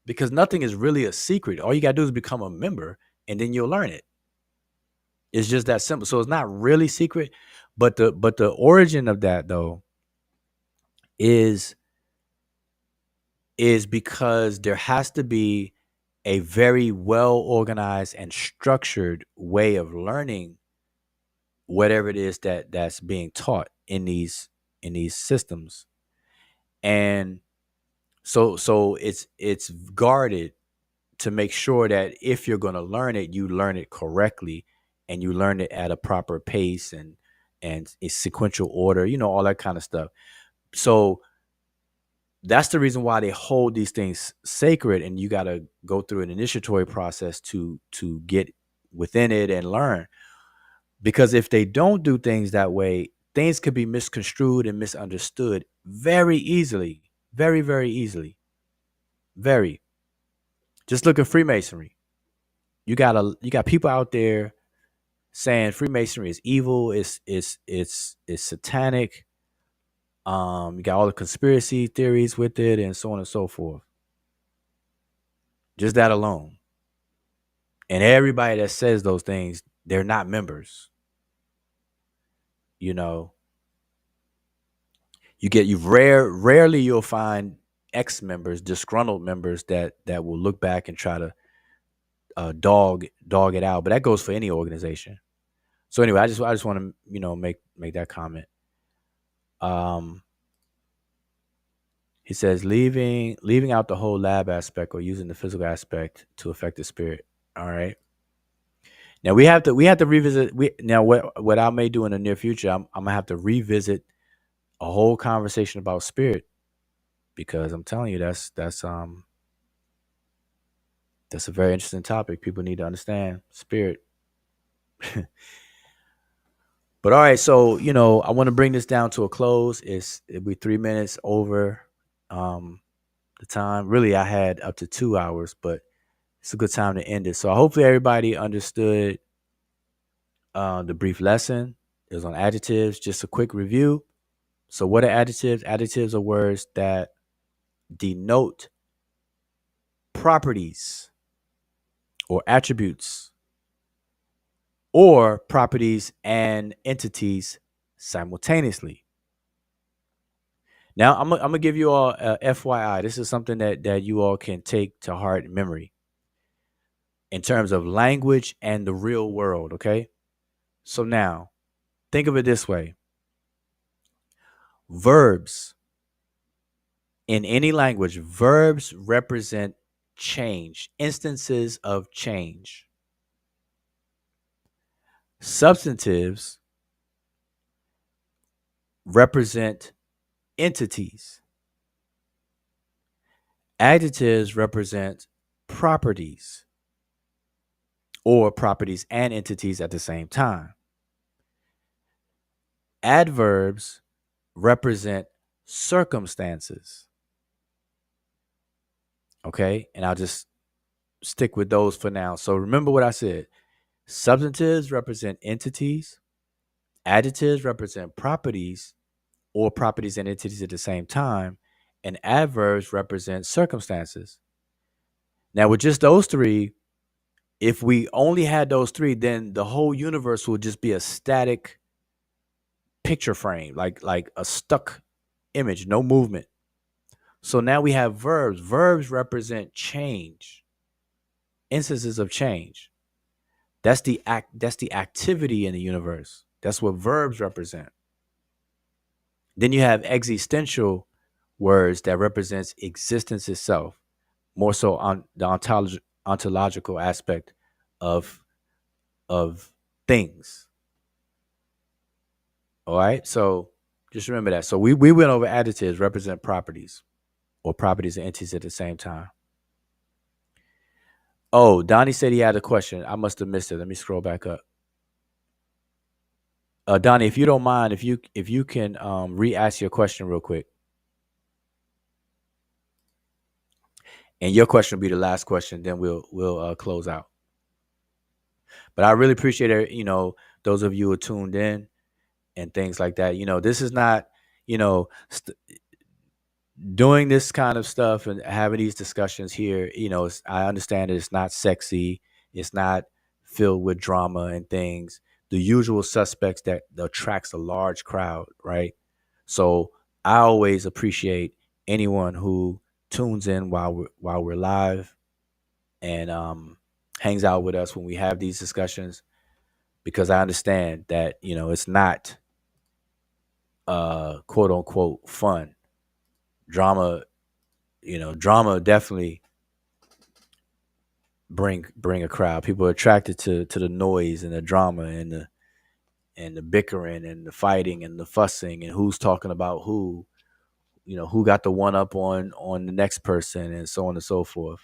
because nothing is really a secret. All you got to do is become a member and then you'll learn it. It's just that simple. So it's not really secret, but the origin of that though is because there has to be a very well organized and structured way of learning whatever it is that's being taught in these systems. And so it's guarded to make sure that if you're going to learn it, you learn it correctly and you learn it at a proper pace and a sequential order, all that kind of stuff. So that's the reason why they hold these things sacred, and you got to go through an initiatory process to get within it and learn. Because if they don't do things that way, things could be misconstrued and misunderstood very easily, very very easily, very. Just look at Freemasonry. You got people out there saying Freemasonry is evil, it's satanic. You got all the conspiracy theories with it, and so on and so forth. Just that alone. And everybody that says those things, they're not members. You know, rarely you'll find ex members, disgruntled members that will look back and try to dog it out. But that goes for any organization. So anyway, I just want to make that comment. Um, he says leaving out the whole lab aspect or using the physical aspect to affect the spirit. All right. Now we have to revisit. Now what I may do in the near future, I'm gonna have to revisit a whole conversation about spirit because I'm telling you that's a very interesting topic. People need to understand spirit. But all right, so I want to bring this down to a close. It'll be 3 minutes over the time. Really, I had up to 2 hours, but it's a good time to end it. So hopefully everybody understood the brief lesson. It was on adjectives. Just a quick review. So what are adjectives? Adjectives are words that denote properties or attributes or properties and entities simultaneously. Now, I'm gonna give you all FYI. This is something that you all can take to heart memory in terms of language and the real world. Okay, so now think of it this way: verbs in any language, verbs represent change, instances of change. Substantives represent entities. Adjectives represent properties or properties and entities at the same time. Adverbs represent circumstances. Okay, and I'll just stick with those for now. So remember what I said. Substantives represent entities, adjectives represent properties or properties and entities at the same time, and adverbs represent circumstances. Now, with just those three, if we only had those three, then the whole universe would just be a static picture frame, like a stuck image, no movement. So now we have verbs. Verbs represent change, instances of change. That's the activity in the universe. That's what verbs represent. Then you have existential words that represents existence itself, more so on the ontological aspect of of things. All right. So just remember that. So we went over adjectives represent properties or properties and entities at the same time. Oh, Donnie said he had a question. I must have missed it. Let me scroll back up. Donnie, if you don't mind, if you can re-ask your question real quick, and your question will be the last question, then we'll close out. But I really appreciate it. Those of you who are tuned in and things like that. This is not, you know, doing this kind of stuff and having these discussions here. I understand that it's not sexy, it's not filled with drama and things. The usual suspects that attracts a large crowd, right? So I always appreciate anyone who tunes in while we're live and hangs out with us when we have these discussions, because I understand that it's not quote unquote fun. Drama, drama definitely bring a crowd. People are attracted to the noise and the drama and the bickering and the fighting and the fussing and who's talking about who, who got the one up on the next person and so on and so forth.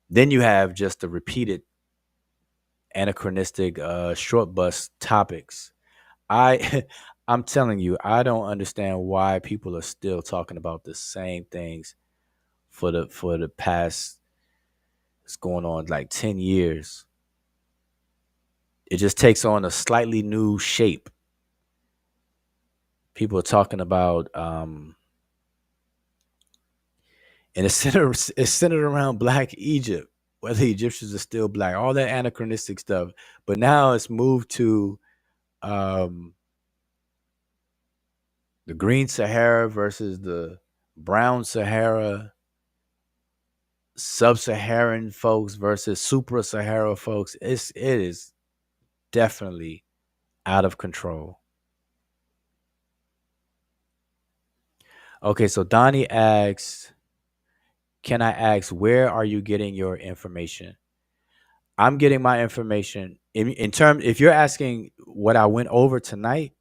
Then you have just the repeated anachronistic short bus topics. I I'm telling you, I don't understand why people are still talking about the same things for the past, it's going on like 10 years. It just takes on a slightly new shape. People are talking about and it's centered around Black Egypt, whether Egyptians are still black, all that anachronistic stuff. But now it's moved to um, the Green Sahara versus the Brown Sahara, Sub-Saharan folks versus Supra-Sahara folks. It is definitely out of control. Okay, so Donnie asks, "Can I ask where are you getting your information?" I'm getting my information in terms. If you're asking what I went over tonight,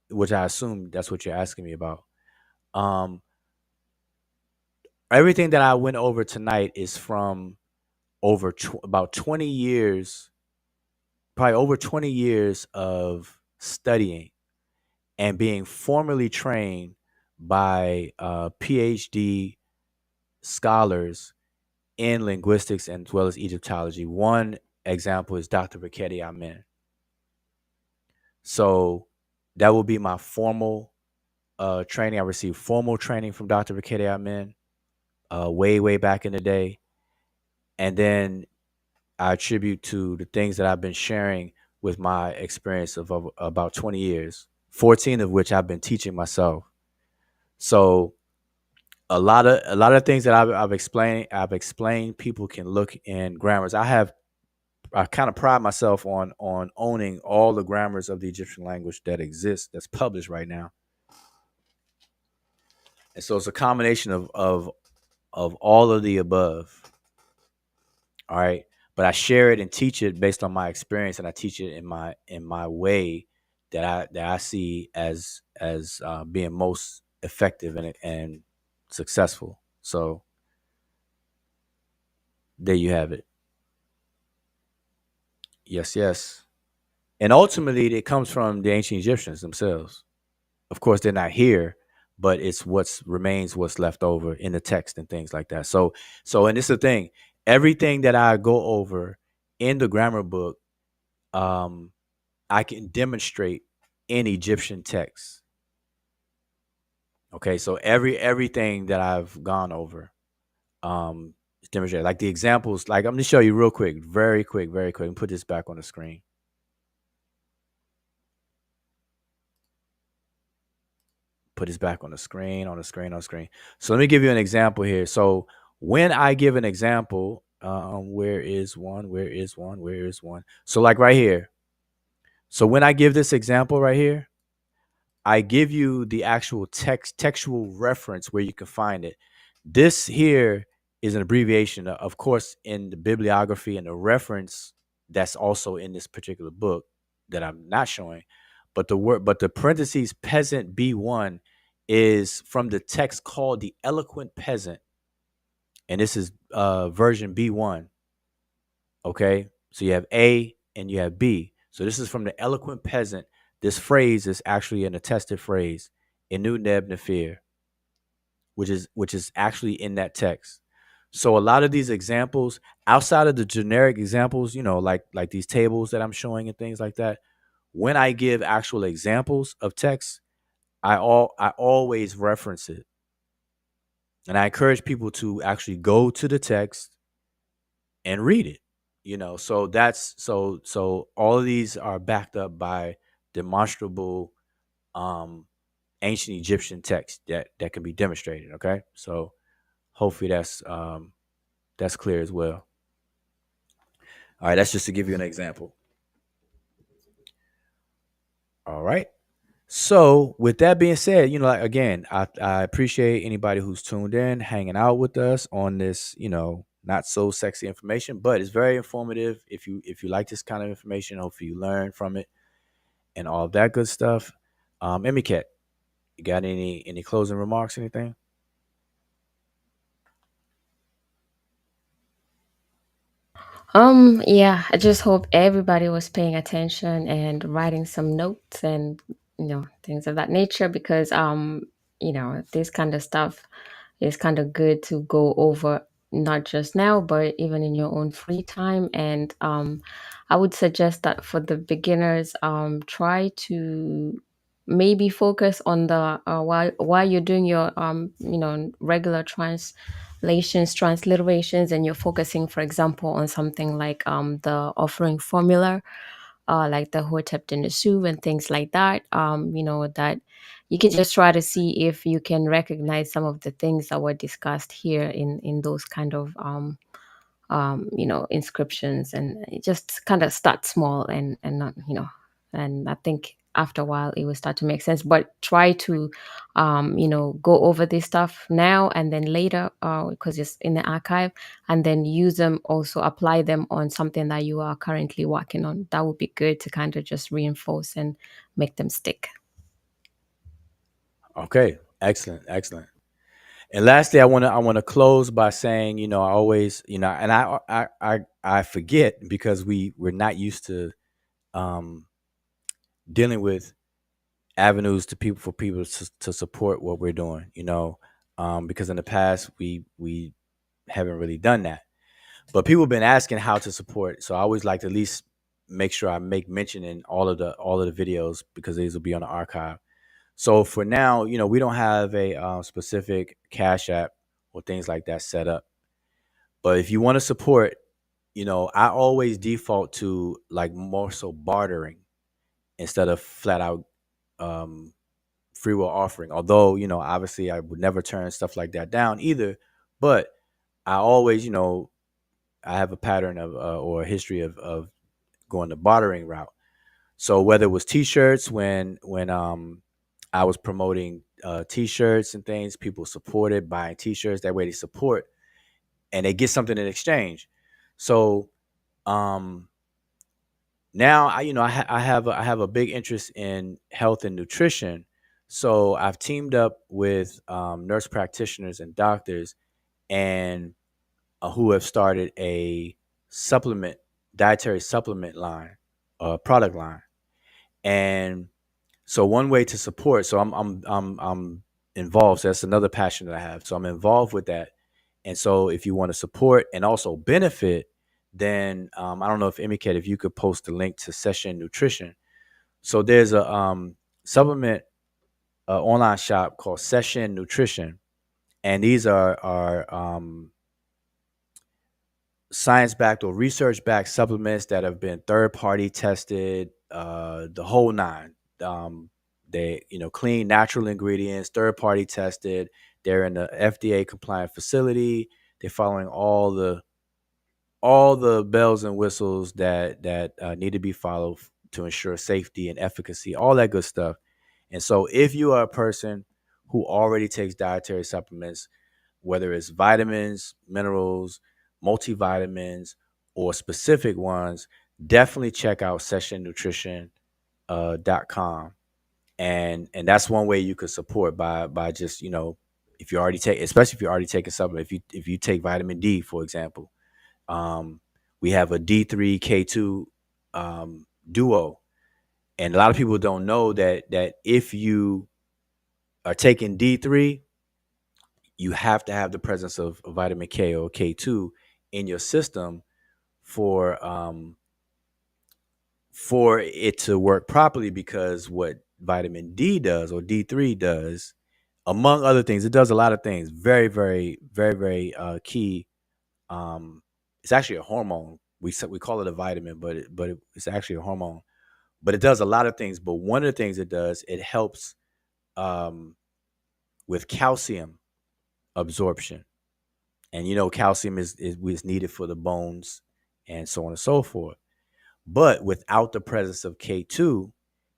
which I assume that's what you're asking me about, um, everything that I went over tonight is from about 20 years, probably over 20 years of studying and being formally trained by PhD scholars in linguistics and as well as Egyptology. One example is Dr. Riketti Amen. So that will be my formal training. I received formal training from Dr. Riketti Amen way back in the day. And then I attribute to the things that I've been sharing with my experience of about 20 years, 14 of which I've been teaching myself. So a lot of things that I've explained people can look in grammars. I kind of pride myself on owning all the grammars of the Egyptian language that exists, that's published right now. And so it's a combination of all of the above. All right. But I share it and teach it based on my experience, and I teach it in my way that I see as being most effective and successful. So there you have it. Yes, yes. And ultimately, it comes from the ancient Egyptians themselves. Of course, they're not here, but it's what's left over in the text and things like that. So, and it's the thing. Everything that I go over in the grammar book, um, I can demonstrate in Egyptian text. Okay, so everything that I've gone over, is demonstrated. Like the examples, like I'm gonna show you real quick, very quick, very quick, and put this back on the screen. Put this back on the screen, on the screen, on the screen. So let me give you an example here. So when I give an example, where is one? Where is one? Where is one? So like right here. So when I give this example right here, I give you the actual textual reference where you can find it. This here is an abbreviation, of course, in the bibliography and the reference that's also in this particular book that I'm not showing. but the parentheses peasant B1 is from the text called the Eloquent Peasant, and this is version B1. Okay, so you have A and you have B. So this is from the Eloquent Peasant. This phrase is actually an attested phrase, Inu Neb Nefir, which is actually in that text. So a lot of these examples, outside of the generic examples, like these tables that I'm showing and things like that, when I give actual examples of text, I always reference it. And I encourage people to actually go to the text and read it. So so all of these are backed up by demonstrable um ancient Egyptian text that can be demonstrated. Okay. So hopefully that's clear as well. All right, that's just to give you an example. All right. So, with that being said, like again, I appreciate anybody who's tuned in, hanging out with us on this, not so sexy information, but it's very informative. If you like this kind of information, hopefully you learn from it and all of that good stuff. Emiket, you got any closing remarks, anything? Yeah, I just hope everybody was paying attention and writing some notes and things of that nature because this kind of stuff is kind of good to go over not just now but even in your own free time. And I would suggest that for the beginners, try to maybe focus on the while you're doing your regular transliterations, and you're focusing, for example, on something like the offering formula, like the Hotep in the Su and things like that. That you can just try to see if you can recognize some of the things that were discussed here in those kind of inscriptions, and it just kind of start small and not, and I think after a while it will start to make sense. But try to, go over this stuff now and then later, because it's in the archive, and then use them, also apply them on something that you are currently working on. That would be good to kind of just reinforce and make them stick. Okay, excellent, excellent. And lastly, I want to close by saying, I always, and I forget because we're not used to um dealing with avenues to people for people to support what we're doing, because in the past we haven't really done that. But people have been asking how to support, so I always like to at least make sure I make mention in all of the videos because these will be on the archive. So for now, we don't have a specific cash app or things like that set up. But if you want to support, I always default to like more so bartering instead of flat out um, free will offering. Although, obviously I would never turn stuff like that down either. But I always, I have a pattern of or a history of going the bartering route. So whether it was T-shirts when I was promoting T-shirts and things, people supported buying T-shirts. That way they support and they get something in exchange. So um, now I have a big interest in health and nutrition. So I've teamed up with nurse practitioners and doctors, and who have started a supplement dietary supplement line, product line. And so one way to support, so I'm involved. So that's another passion that I have. So I'm involved with that. And so if you want to support and also benefit, then I don't know if Emiket, if you could post the link to Session Nutrition. So there's a supplement online shop called Session Nutrition, and these are science backed or research backed supplements that have been third party tested, the whole nine. They, clean, natural ingredients, third party tested. They're in the FDA compliant facility. They're following all the bells and whistles that need to be followed to ensure safety and efficacy, all that good stuff. And so, if you are a person who already takes dietary supplements, whether it's vitamins, minerals, multivitamins, or specific ones, definitely check out Session Nutrition. .com, and that's one way you could support by just if you already take, especially if you're already taking supplement. If you take vitamin D, for example, um, we have a D3 K2 duo, and a lot of people don't know that if you are taking D3, you have to have the presence of vitamin K or K2 in your system for for it to work properly, because what vitamin D does, or D3 does, among other things, it does a lot of things. Very, very, very, very key. It's actually a hormone. We call it a vitamin, it's actually a hormone. But it does a lot of things. But one of the things it does, it helps um, with calcium absorption. And calcium is needed for the bones, and so on and so forth. But without the presence of K2,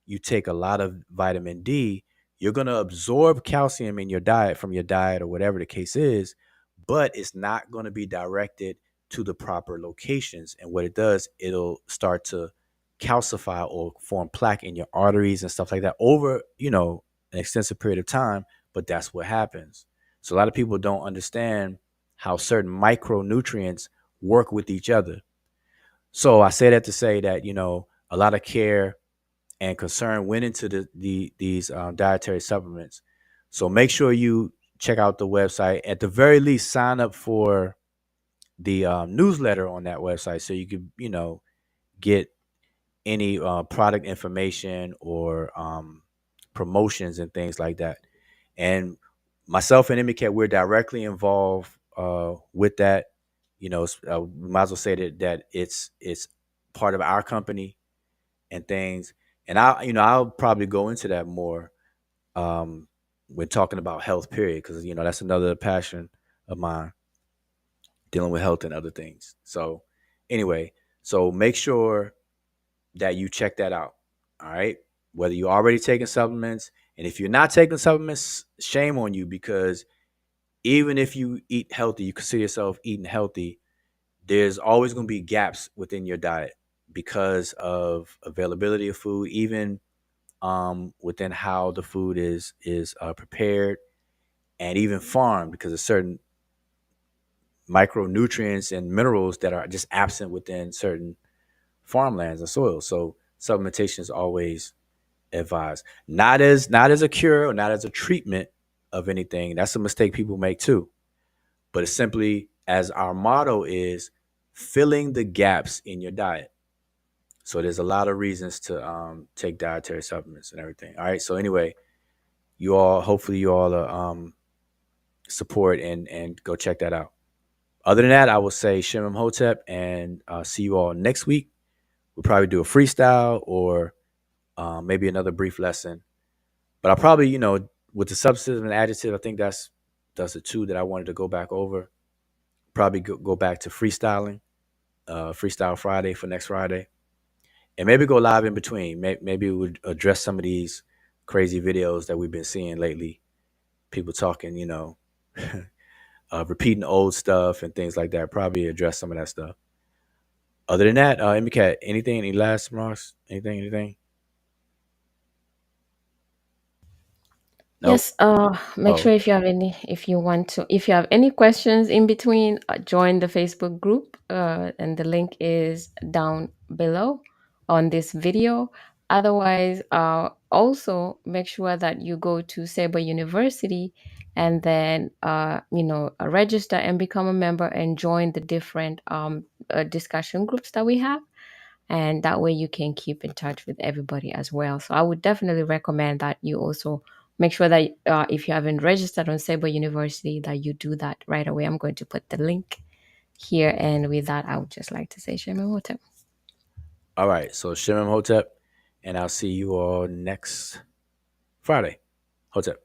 you take a lot of vitamin D, you're going to absorb calcium in your diet, from your diet or whatever the case is, but it's not going to be directed to the proper locations. And what it does, it'll start to calcify or form plaque in your arteries and stuff like that over, an extensive period of time. But that's what happens. So a lot of people don't understand how certain micronutrients work with each other. So I say that to say that a lot of care and concern went into these dietary supplements. So make sure you check out the website. At the very least, sign up for the newsletter on that website, so you could get any product information or promotions and things like that. And myself and Emicat, we're directly involved with that. We might as well say that it's part of our company and things. And I'll probably go into that more um, when talking about health, period, because that's another passion of mine, dealing with health and other things. So anyway, so make sure that you check that out. All right. Whether you're already taking supplements, and if you're not taking supplements, shame on you, because even if you eat healthy, you consider yourself eating healthy, there's always going to be gaps within your diet because of availability of food, even within how the food is prepared, and even farmed, because of certain micronutrients and minerals that are just absent within certain farmlands and soils. So supplementation is always advised, not as a cure or not as a treatment of anything. That's a mistake people make too. But it's simply, as our motto is, filling the gaps in your diet. So there's a lot of reasons to take dietary supplements and everything. All right. So anyway, hopefully you all support and go check that out. Other than that, I will say Shemim Hotep, and see you all next week. We'll probably do a freestyle, or maybe another brief lesson. But I'll probably, with the substantive and adjective, I think that's the two that I wanted to go back over. Probably go back to freestyling, Freestyle Friday for next Friday, and maybe go live in between. Maybe we would address some of these crazy videos that we've been seeing lately. People talking, repeating old stuff and things like that. Probably address some of that stuff. Other than that, MCAT, anything? Any last remarks? Anything? Anything? Nope. Yes, make Oh, sure if you have any questions in between, join the Facebook group, and the link is down below on this video. Otherwise, also make sure that you go to Saber University, and then register and become a member and join the different discussion groups that we have, and that way you can keep in touch with everybody as well. So I would definitely recommend that you also make sure that if you haven't registered on Saber University, that you do that right away. I'm going to put the link here, and with that, I would just like to say Shema Hotel. all right. So Shemim Hotep, and I'll see you all next Friday. Hotep.